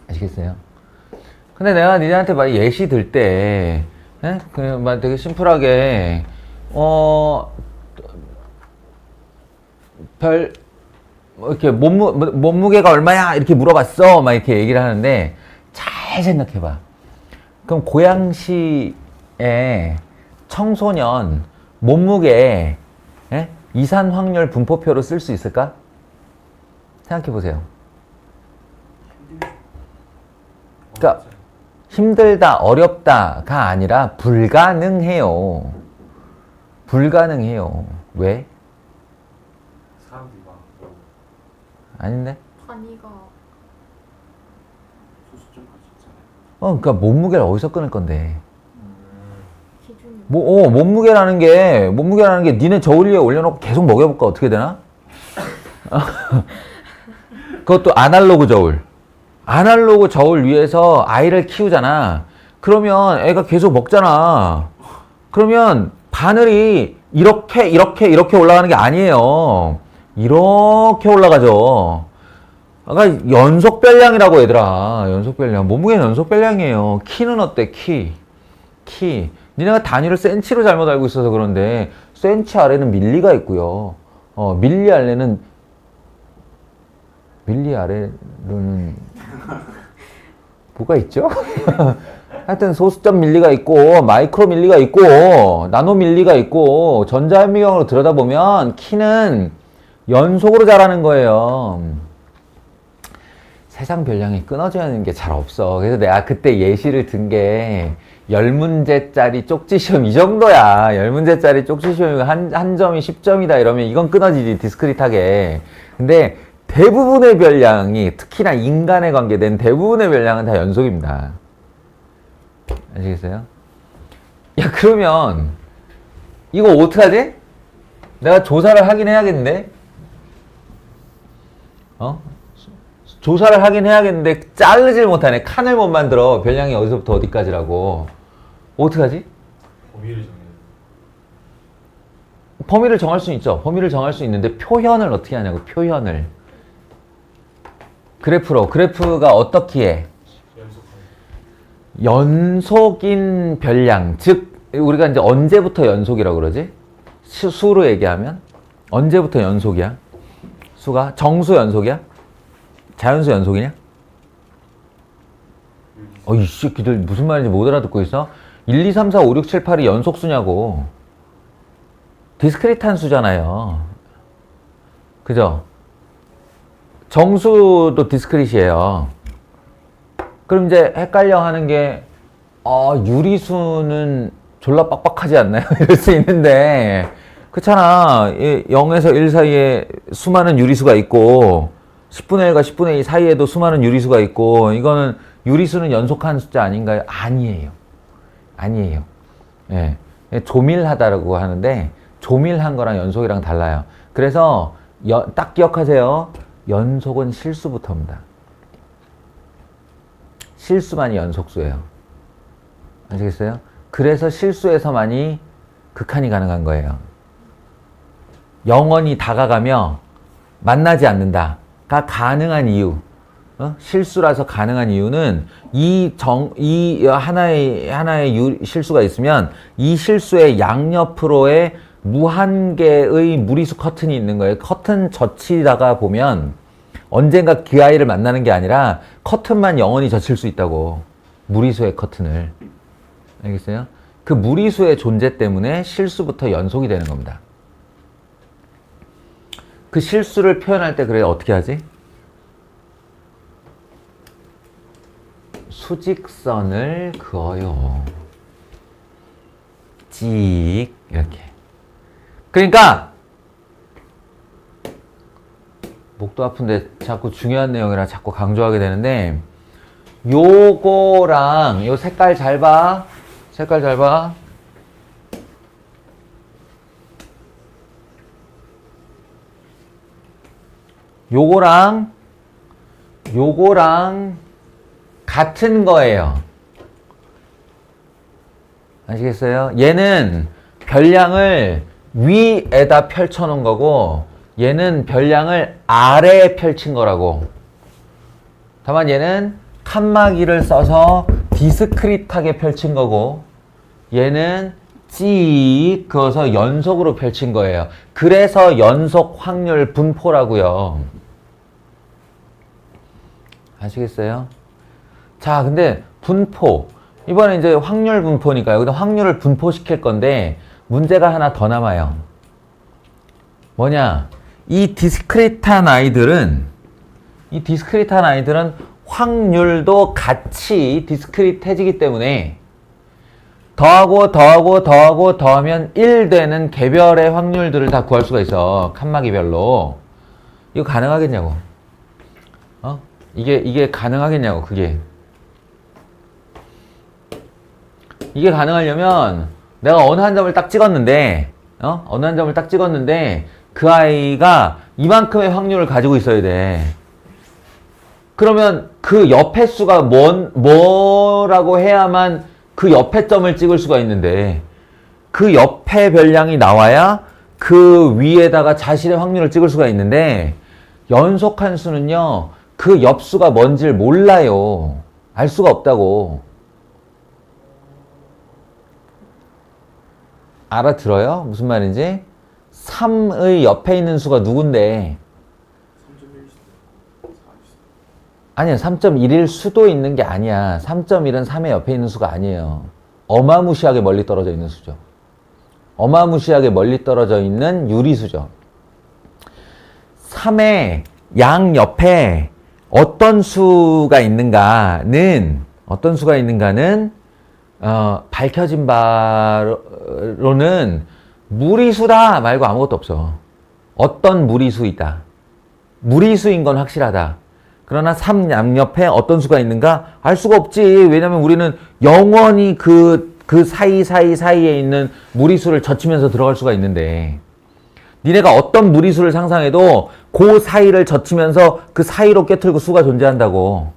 아시겠어요? 근데 내가 니네한테 막 예시 들 때 예? 그냥 막 되게 심플하게 뭐 이렇게 몸무게가 얼마야? 이렇게 물어봤어. 막 이렇게 얘기를 하는데 잘 생각해봐. 그럼 고양시의 청소년 몸무게 예? 이산 확률 분포표로 쓸 수 있을까? 생각해보세요. 그러니까 힘들다, 어렵다가 아니라 불가능해요. 불가능해요. 왜? 사람들이 많고 아닌데? 단위가 소수점까지 있잖아요. 그러니까 몸무게를 어디서 끊을 건데? 기준이 몸무게라는 게 니네 저울 위에 올려놓고 계속 먹여볼까? 어떻게 되나? 그것도 아날로그 저울. 아날로그 저울 위에서 아이를 키우잖아. 그러면 애가 계속 먹잖아. 그러면 바늘이 이렇게 올라가는 게 아니에요. 이렇게 올라가죠. 아까 연속별량이라고 얘들아. 연속별량. 몸무게는 연속별량이에요. 키는 어때? 키. 니네가 단위를 센치로 잘못 알고 있어서 그런데 센치 아래는 밀리가 있고요. 밀리 아래는 뭐가 있죠? 하여튼 소수점 밀리가 있고 마이크로 밀리가 있고 나노 밀리가 있고 전자현미경으로 들여다보면 키는 연속으로 자라는 거예요. 세상 별량이 끊어지는 게 잘 없어. 그래서 내가 그때 예시를 든 게 10문제짜리 쪽지 시험 이 정도야. 10문제짜리 쪽지 시험이 한 점이 10점이다 이러면 이건 끊어지지, 디스크릿하게. 근데 대부분의 별량이, 특히나 인간에 관계된 대부분의 별량은 다 연속입니다. 아시겠어요? 야, 그러면 이거 어떡하지? 내가 조사를 하긴 해야겠는데? 조사를 하긴 해야겠는데 자르질 못하네. 칸을 못 만들어. 별량이 어디서부터 어디까지라고. 어떡하지? 범위를 정해요. 범위를 정할 수 있죠. 범위를 정할 수 있는데 표현을 어떻게 하냐고. 표현을. 그래프가 어떻게 해? 연속인 별량. 즉 우리가 이제 언제부터 연속이라고 그러지? 수로 얘기하면 언제부터 연속이야? 수가 정수 연속이야? 자연수 연속이냐? 이 새끼들 무슨 말인지 못 알아듣고 있어? 1, 2, 3, 4, 5, 6, 7, 8이 연속수냐고. 디스크릿한 수잖아요. 그죠? 정수도 디스크릿이에요. 그럼 이제 헷갈려 하는 게, 유리수는 졸라 빡빡하지 않나요? 이럴 수 있는데, 그렇잖아. 0에서 1 사이에 수많은 유리수가 있고, 10분의 1과 10분의 2 사이에도 수많은 유리수가 있고, 이거는 유리수는 연속한 숫자 아닌가요? 아니에요. 예. 조밀하다라고 하는데, 조밀한 거랑 연속이랑 달라요. 그래서 딱 기억하세요. 연속은 실수부터입니다. 실수만이 연속수예요. 아시겠어요? 그래서 실수에서만이 극한이 가능한 거예요. 영원히 다가가며 만나지 않는다가 가능한 이유, 실수라서 가능한 이유는 이 하나의 실수가 있으면 이 실수의 양옆으로의 무한개의 무리수 커튼이 있는 거예요. 커튼 젖히다가 보면 언젠가 그 아이를 만나는 게 아니라 커튼만 영원히 젖힐 수 있다고. 무리수의 커튼을. 알겠어요? 그 무리수의 존재 때문에 실수부터 연속이 되는 겁니다. 그 실수를 표현할 때 그래 어떻게 하지? 수직선을 그어요. 찍 이렇게. 그러니까 목도 아픈데 자꾸 중요한 내용이라 자꾸 강조하게 되는데, 요거랑 요 색깔 잘 봐. 색깔 잘 봐. 요거랑 같은 거예요. 아시겠어요? 얘는 별량을 위에다 펼쳐놓은 거고, 얘는 별량을 아래에 펼친 거라고. 다만 얘는 칸막이를 써서 디스크릿하게 펼친 거고, 얘는 찌 그어서 연속으로 펼친 거예요. 그래서 연속 확률 분포라고요. 아시겠어요? 자, 근데 분포. 이번에 이제 확률 분포니까 여기다 확률을 분포시킬 건데 문제가 하나 더 남아요. 뭐냐? 이 디스크리트한 아이들은 확률도 같이 디스크리트해지기 때문에 더하면 1 되는 개별의 확률들을 다 구할 수가 있어. 칸막이별로. 이거 가능하겠냐고. 이게 가능하겠냐고, 그게. 이게 가능하려면 내가 어느 한 점을 딱 찍었는데, 그 아이가 이만큼의 확률을 가지고 있어야 돼. 그러면 그 옆에 수가 뭐라고 해야만 그 옆에 점을 찍을 수가 있는데, 그 옆에 별량이 나와야 그 위에다가 자신의 확률을 찍을 수가 있는데, 연속함수는요, 그 옆수가 뭔지를 몰라요. 알 수가 없다고. 알아들어요? 무슨 말인지? 3의 옆에 있는 수가 누군데? 3.1 아니야, 3.1일 수도 있는 게 아니야. 3.1은 3의 옆에 있는 수가 아니에요. 어마무시하게 멀리 떨어져 있는 수죠. 어마무시하게 멀리 떨어져 있는 유리수죠. 3의 양 옆에 어떤 수가 있는가는 밝혀진 바로는 무리수다 말고 아무것도 없어. 어떤 무리수이다. 무리수인 건 확실하다. 그러나 3 양옆에 어떤 수가 있는가? 알 수가 없지. 왜냐면 우리는 영원히 그 사이에 있는 무리수를 젖히면서 들어갈 수가 있는데, 니네가 어떤 무리수를 상상해도 그 사이를 젖히면서 그 사이로 꿰뚫고 수가 존재한다고.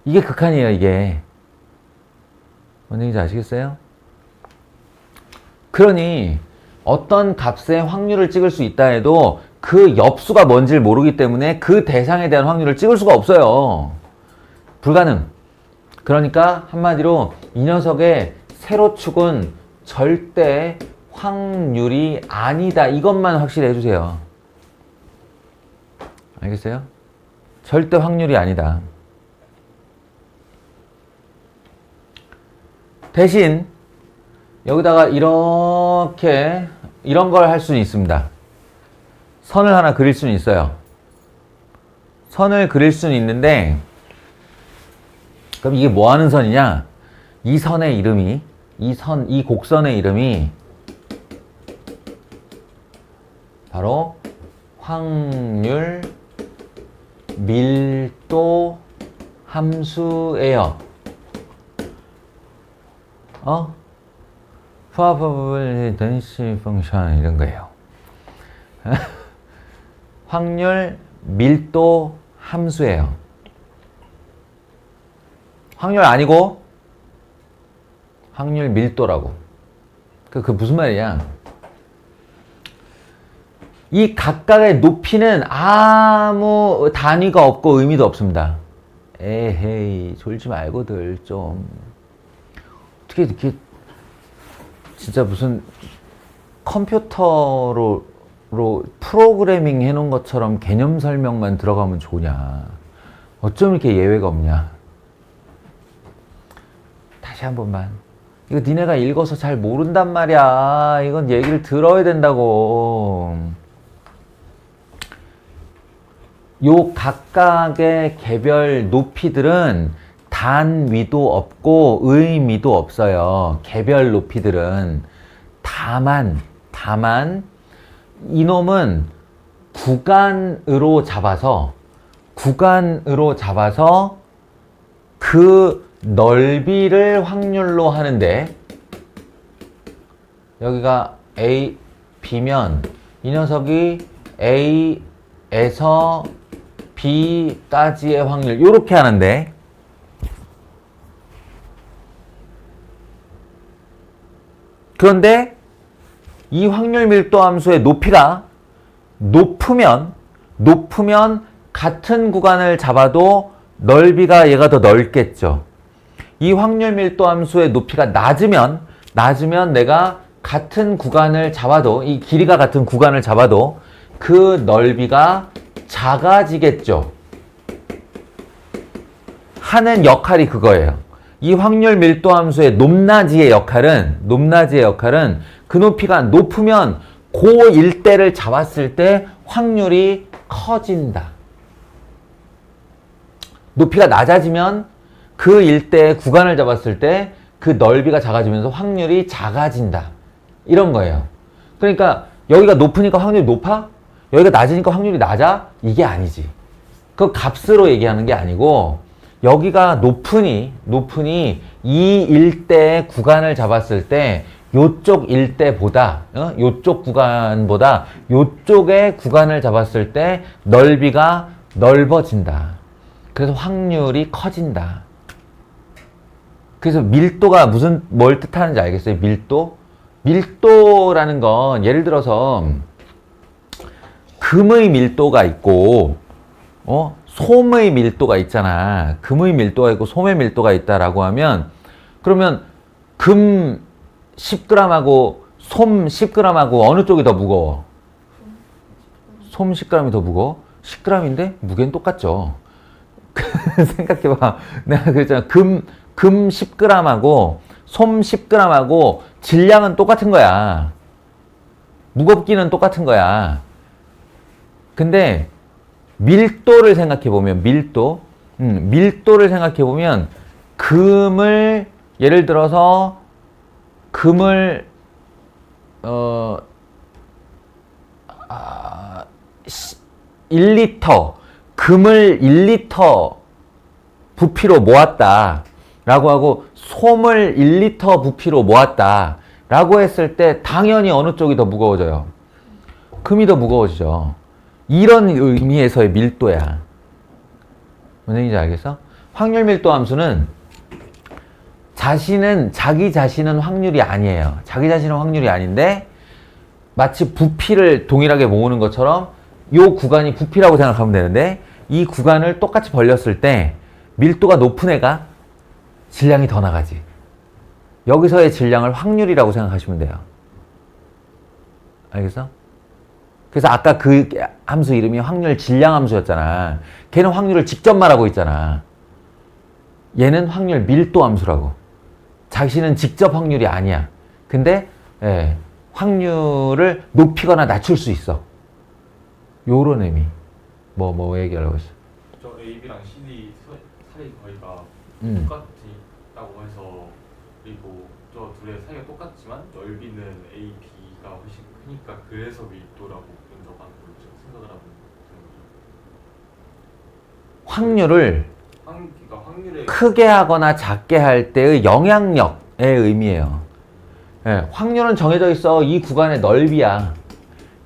이게 극한이에요, 이게. 뭔 얘기인지 아시겠어요? 그러니 어떤 값의 확률을 찍을 수 있다 해도 그 옆수가 뭔지를 모르기 때문에 그 대상에 대한 확률을 찍을 수가 없어요. 불가능. 그러니까 한마디로 이 녀석의 세로축은 절대 확률이 아니다. 이것만 확실히 해주세요. 알겠어요? 절대 확률이 아니다. 대신 여기다가 이렇게 이런 걸 할 수는 있습니다. 선을 하나 그릴 수는 있어요. 선을 그릴 수는 있는데, 그럼 이게 뭐 하는 선이냐? 이 선의 이름이, 이 곡선의 이름이 바로 확률 밀도 함수예요. probability density function 이런 거예요. 확률 밀도 함수예요. 확률 아니고 확률 밀도라고. 그 무슨 말이냐? 이 각각의 높이는 아무 단위가 없고 의미도 없습니다. 에헤이, 졸지 말고들 좀. 어떻게 이렇게 진짜 무슨 컴퓨터로 프로그래밍 해놓은 것처럼 개념 설명만 들어가면 좋냐. 어쩜 이렇게 예외가 없냐. 다시 한 번만. 이거 니네가 읽어서 잘 모른단 말이야. 이건 얘기를 들어야 된다고. 요 각각의 개별 높이들은 단위도 없고 의미도 없어요. 개별 높이들은. 다만 이놈은 구간으로 잡아서 그 넓이를 확률로 하는데, 여기가 A, B면 이 녀석이 A에서 B까지의 확률 요렇게 하는데, 그런데 이 확률 밀도 함수의 높이가 높으면 같은 구간을 잡아도 넓이가 얘가 더 넓겠죠. 이 확률 밀도 함수의 높이가 낮으면 낮으면 내가 같은 구간을 잡아도, 이 길이가 같은 구간을 잡아도 그 넓이가 작아지겠죠. 하는 역할이 그거예요. 이 확률 밀도 함수의 높낮이의 역할은 그 높이가 높으면 그 일대를 잡았을 때 확률이 커진다. 높이가 낮아지면 그 일대의 구간을 잡았을 때 그 넓이가 작아지면서 확률이 작아진다. 이런 거예요. 그러니까 여기가 높으니까 확률이 높아? 여기가 낮으니까 확률이 낮아? 이게 아니지. 그 값으로 얘기하는 게 아니고 여기가 높으니 이 일대의 구간을 잡았을 때 요쪽 일대보다 요쪽 구간보다 요쪽의 구간을 잡았을 때 넓이가 넓어진다. 그래서 확률이 커진다. 그래서 밀도가 뭘 뜻하는지 알겠어요? 밀도라는 건 예를 들어서 금의 밀도가 있고 솜의 밀도가 있잖아. 금의 밀도가 있고 솜의 밀도가 있다라고 하면 그러면 금 10g하고 솜 10g하고 어느 쪽이 더 무거워? 솜 10g이 더 무거워? 10g인데 무게는 똑같죠. 생각해봐. 내가 그랬잖아. 금 10g하고 솜 10g하고 질량은 똑같은 거야. 무겁기는 똑같은 거야. 근데 밀도를 생각해보면 밀도를 생각해보면 금을 예를 들어서 금을 1리터 금을 1리터 부피로 모았다 라고 하고 솜을 1리터 부피로 모았다 라고 했을 때 당연히 어느 쪽이 더 무거워져요? 금이 더 무거워지죠. 이런 의미에서의 밀도야. 뭔 얘기인지 알겠어? 확률 밀도 함수는 자기 자신은 확률이 아니에요. 자기 자신은 확률이 아닌데 마치 부피를 동일하게 모으는 것처럼 이 구간이 부피라고 생각하면 되는데 이 구간을 똑같이 벌렸을 때 밀도가 높은 애가 질량이 더 나가지. 여기서의 질량을 확률이라고 생각하시면 돼요. 알겠어? 그래서 아까 그 함수 이름이 확률 질량 함수였잖아. 걔는 확률을 직접 말하고 있잖아. 얘는 확률 밀도 함수라고. 자신은 직접 확률이 아니야. 근데 확률을 높이거나 낮출 수 있어. 요런 의미. 뭐 얘기하려고 했어? 저 AB랑 CD 사이 거리가 똑같다고 해서 그리고 저 둘의 사이가 똑같지만 넓이는 AB가 훨씬 크니까 그래서 밀도라고 분석하는 걸로 제가 생각을 하고 있는 거죠. 확률의 크게 하거나 작게 할 때의 영향력의 의미예요. 확률은 정해져 있어. 이 구간의 넓이야.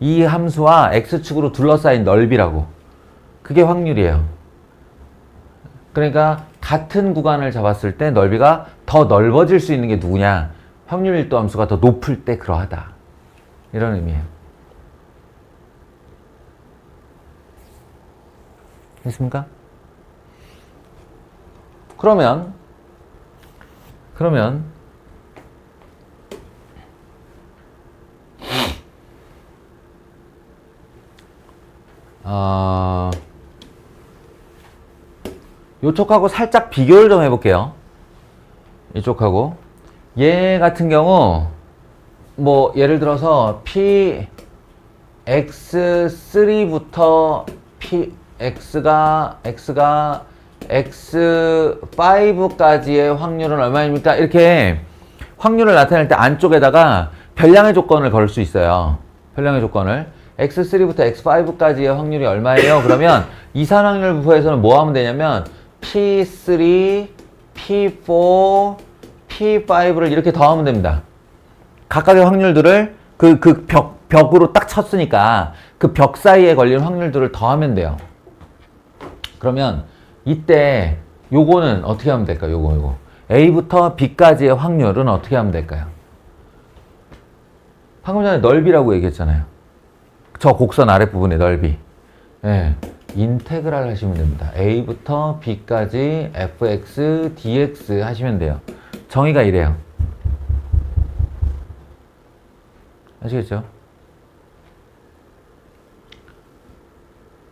이 함수와 x축으로 둘러싸인 넓이라고. 그게 확률이에요. 그러니까 같은 구간을 잡았을 때 넓이가 더 넓어질 수 있는 게 누구냐? 확률 밀도 함수가 더 높을 때 그러하다. 이런 의미예요. 됐습니까? 그러면 요쪽하고 살짝 비교를 좀 해볼게요. 이쪽하고 얘 같은 경우 뭐 예를 들어서 px3부터 x가 x5까지의 확률은 얼마입니까? 이렇게 확률을 나타낼 때 안쪽에다가 별량의 조건을 걸 수 있어요. 별량의 조건을 x3부터 x5까지의 확률이 얼마예요? 그러면 이산확률부에서는 뭐 하면 되냐면 p3, p4, p5를 이렇게 더하면 됩니다. 각각의 확률들을 그 벽으로 딱 쳤으니까 그 벽 사이에 걸린 확률들을 더하면 돼요. 그러면 이때 요거는 어떻게 하면 될까요? 요거 A부터 B까지의 확률은 어떻게 하면 될까요? 방금 전에 넓이라고 얘기했잖아요. 저 곡선 아랫부분의 넓이. 인테그랄 하시면 됩니다. A부터 B까지 fx, dx 하시면 돼요. 정의가 이래요. 아시겠죠?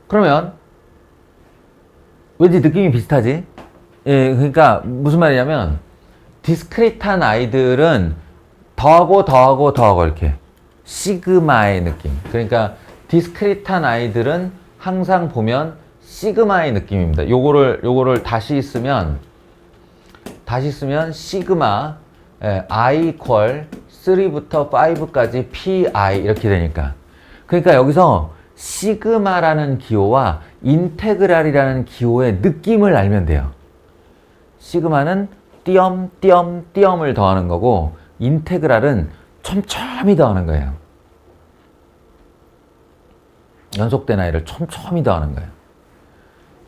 그러면 왠지 느낌이 비슷하지? 예, 그러니까 무슨 말이냐면 디스크릿한 아이들은 더하고 이렇게 시그마의 느낌. 그러니까 디스크릿한 아이들은 항상 보면 시그마의 느낌입니다. 요거를 다시 쓰면 시그마 i 이퀄 3부터 5까지 pi 이렇게 되니까. 그러니까 여기서 시그마라는 기호와 인테그랄이라는 기호의 느낌을 알면 돼요. 시그마는 띄엄을 더하는 거고 인테그랄은 촘촘히 더하는 거예요. 연속된 아이를 촘촘히 더하는 거예요.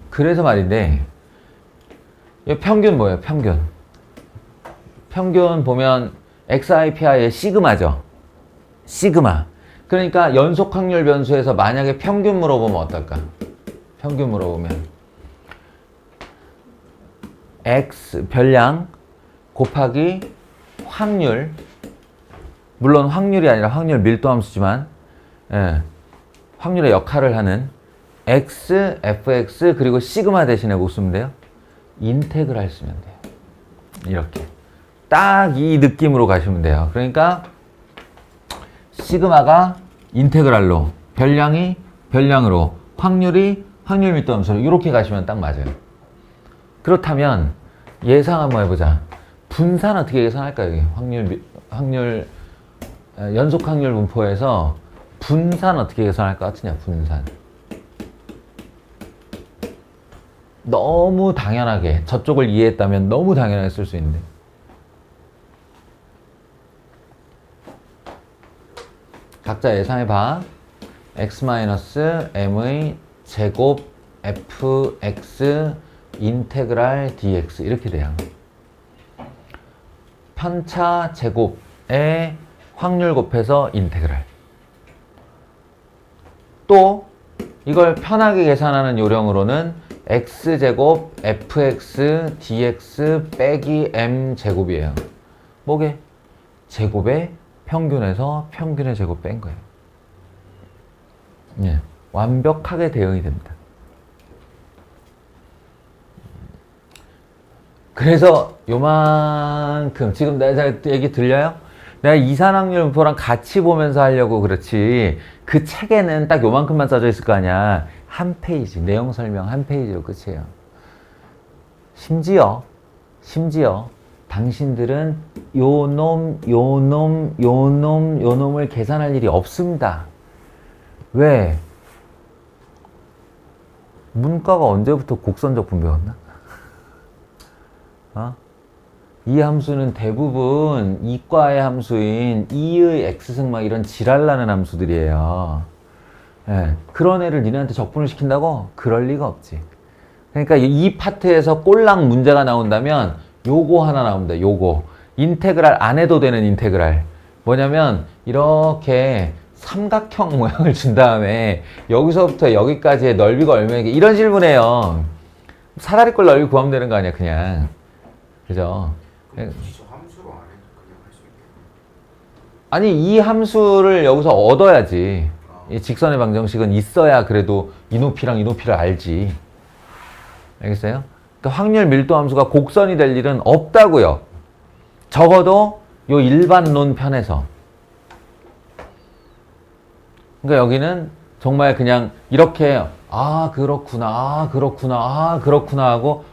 그래서 말인데 이 평균 뭐예요? 평균 보면 XIPI의 시그마죠. 시그마. 그러니까 연속 확률 변수에서 만약에 평균 물어보면 어떨까? 평균 물어보면 X 별량 곱하기 확률, 물론 확률이 아니라 확률 밀도 함수지만 확률의 역할을 하는 X, fx 그리고 시그마 대신에 뭐 쓰면 돼요? 인테그랄 쓰면 돼요. 이렇게 딱 이 느낌으로 가시면 돼요. 그러니까 시그마가 인테그랄로, 별량이 별량으로, 확률이 확률 밀도 함수로 이렇게 가시면 딱 맞아요. 그렇다면 예상 한번 해보자. 분산 어떻게 계산할까요? 연속 확률 분포에서 분산 어떻게 계산할 것 같으냐? 분산. 너무 당연하게 저쪽을 이해했다면 너무 당연하게 쓸 수 있는데 각자 예상해봐. x-m의 제곱 fx 인테그랄 dx 이렇게 돼요. 편차 제곱에 확률 곱해서 인테그랄. 또 이걸 편하게 계산하는 요령으로는 x제곱 fx dx 빼기 m 제곱이에요. 뭐게? 제곱의 평균에서 평균의 제곱 뺀 거예요. 예, 완벽하게 대응이 됩니다. 그래서 요만큼 지금 내가 얘기 들려요? 내가 이산확률 분포랑 같이 보면서 하려고 그렇지 그 책에는 딱 요만큼만 써져 있을 거 아니야. 한 페이지, 내용 설명 한 페이지로 끝이에요. 심지어 당신들은 요놈을 계산할 일이 없습니다. 왜? 문과가 언제부터 곡선적 분배 배웠나? 이 함수는 대부분 이과의 함수인 E의 X승 막 이런 지랄나는 함수들이에요. 예, 그런 애를 니네한테 적분을 시킨다고? 그럴 리가 없지. 그러니까 이 파트에서 꼴랑 문제가 나온다면 요거 하나 나옵니다. 요거. 인테그랄 안 해도 되는 인테그랄. 뭐냐면 이렇게 삼각형 모양을 준 다음에 여기서부터 여기까지의 넓이가 얼마이게 이런 질문이에요. 사다리꼴 넓이 구하면 되는 거 아니야 그냥. 그죠? 굳이 저 함수로 안 해도 그냥 할 수 있겠네. 아니 이 함수를 여기서 얻어야지. 이 직선의 방정식은 있어야 그래도 이 높이랑 이 높이를 알지. 알겠어요? 그러니까 확률 밀도 함수가 곡선이 될 일은 없다고요. 적어도 요 일반론 편에서. 그러니까 여기는 정말 그냥 이렇게 그렇구나 하고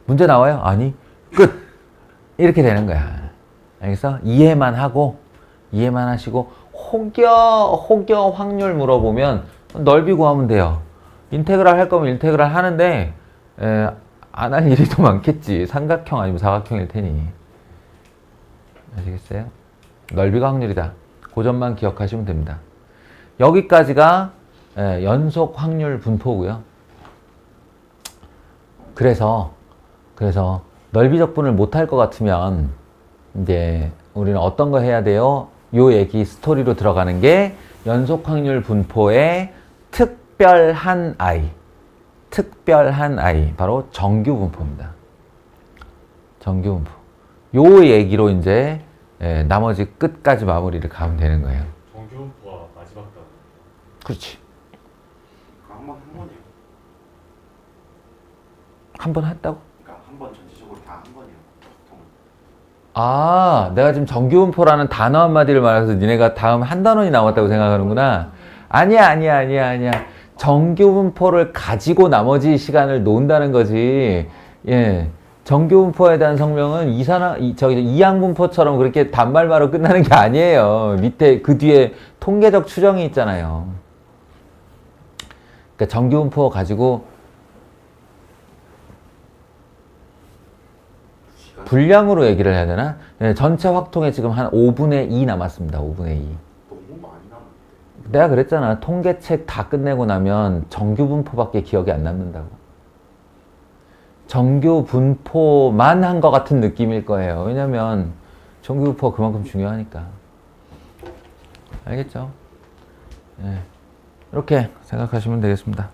문제 나와요? 아니 끝 이렇게 되는 거야. 알겠어? 이해만 하시고 혹여 확률 물어보면 넓이 구하면 돼요. 인테그랄 할 거면 인테그랄 하는데 안 할 일이 더 많겠지. 삼각형 아니면 사각형일 테니. 아시겠어요? 넓이가 확률이다. 그 점만 기억하시면 됩니다. 여기까지가 연속 확률 분포고요. 그래서 넓이 적분을 못할 것 같으면 이제 우리는 어떤 거 해야 돼요? 요 얘기 스토리로 들어가는 게 연속 확률 분포의 특별한 아이 바로 정규 분포입니다. 정규 분포. 요 얘기로 이제 나머지 끝까지 마무리를 가면 되는 거예요. 정규분포가 마지막 단. 그렇지. 한 번이에요. 한 번 했다고? 그러니까 한 번 전체적으로 다 한 번이에요. 보통. 아, 내가 지금 정규분포라는 단어 한마디를 말해서 니네가 다음 한 단원이 나왔다고 생각하는구나. 아니야. 정규분포를 가지고 나머지 시간을 논다는 거지. 예. 정규분포에 대한 설명은 이항분포처럼 그렇게 단말말로 끝나는 게 아니에요. 밑에 그 뒤에 통계적 추정이 있잖아요. 그러니까 정규분포 가지고 분량으로 얘기를 해야 되나? 예, 전체 확통에 지금 한 5분의 2 남았습니다. 5분의 2. 너무 많이 남았는데. 내가 그랬잖아. 통계책 다 끝내고 나면 정규분포밖에 기억이 안 남는다고. 정규분포만 한 것 같은 느낌일 거예요. 왜냐면 정규분포가 그만큼 중요하니까. 알겠죠? 예. 이렇게 생각하시면 되겠습니다.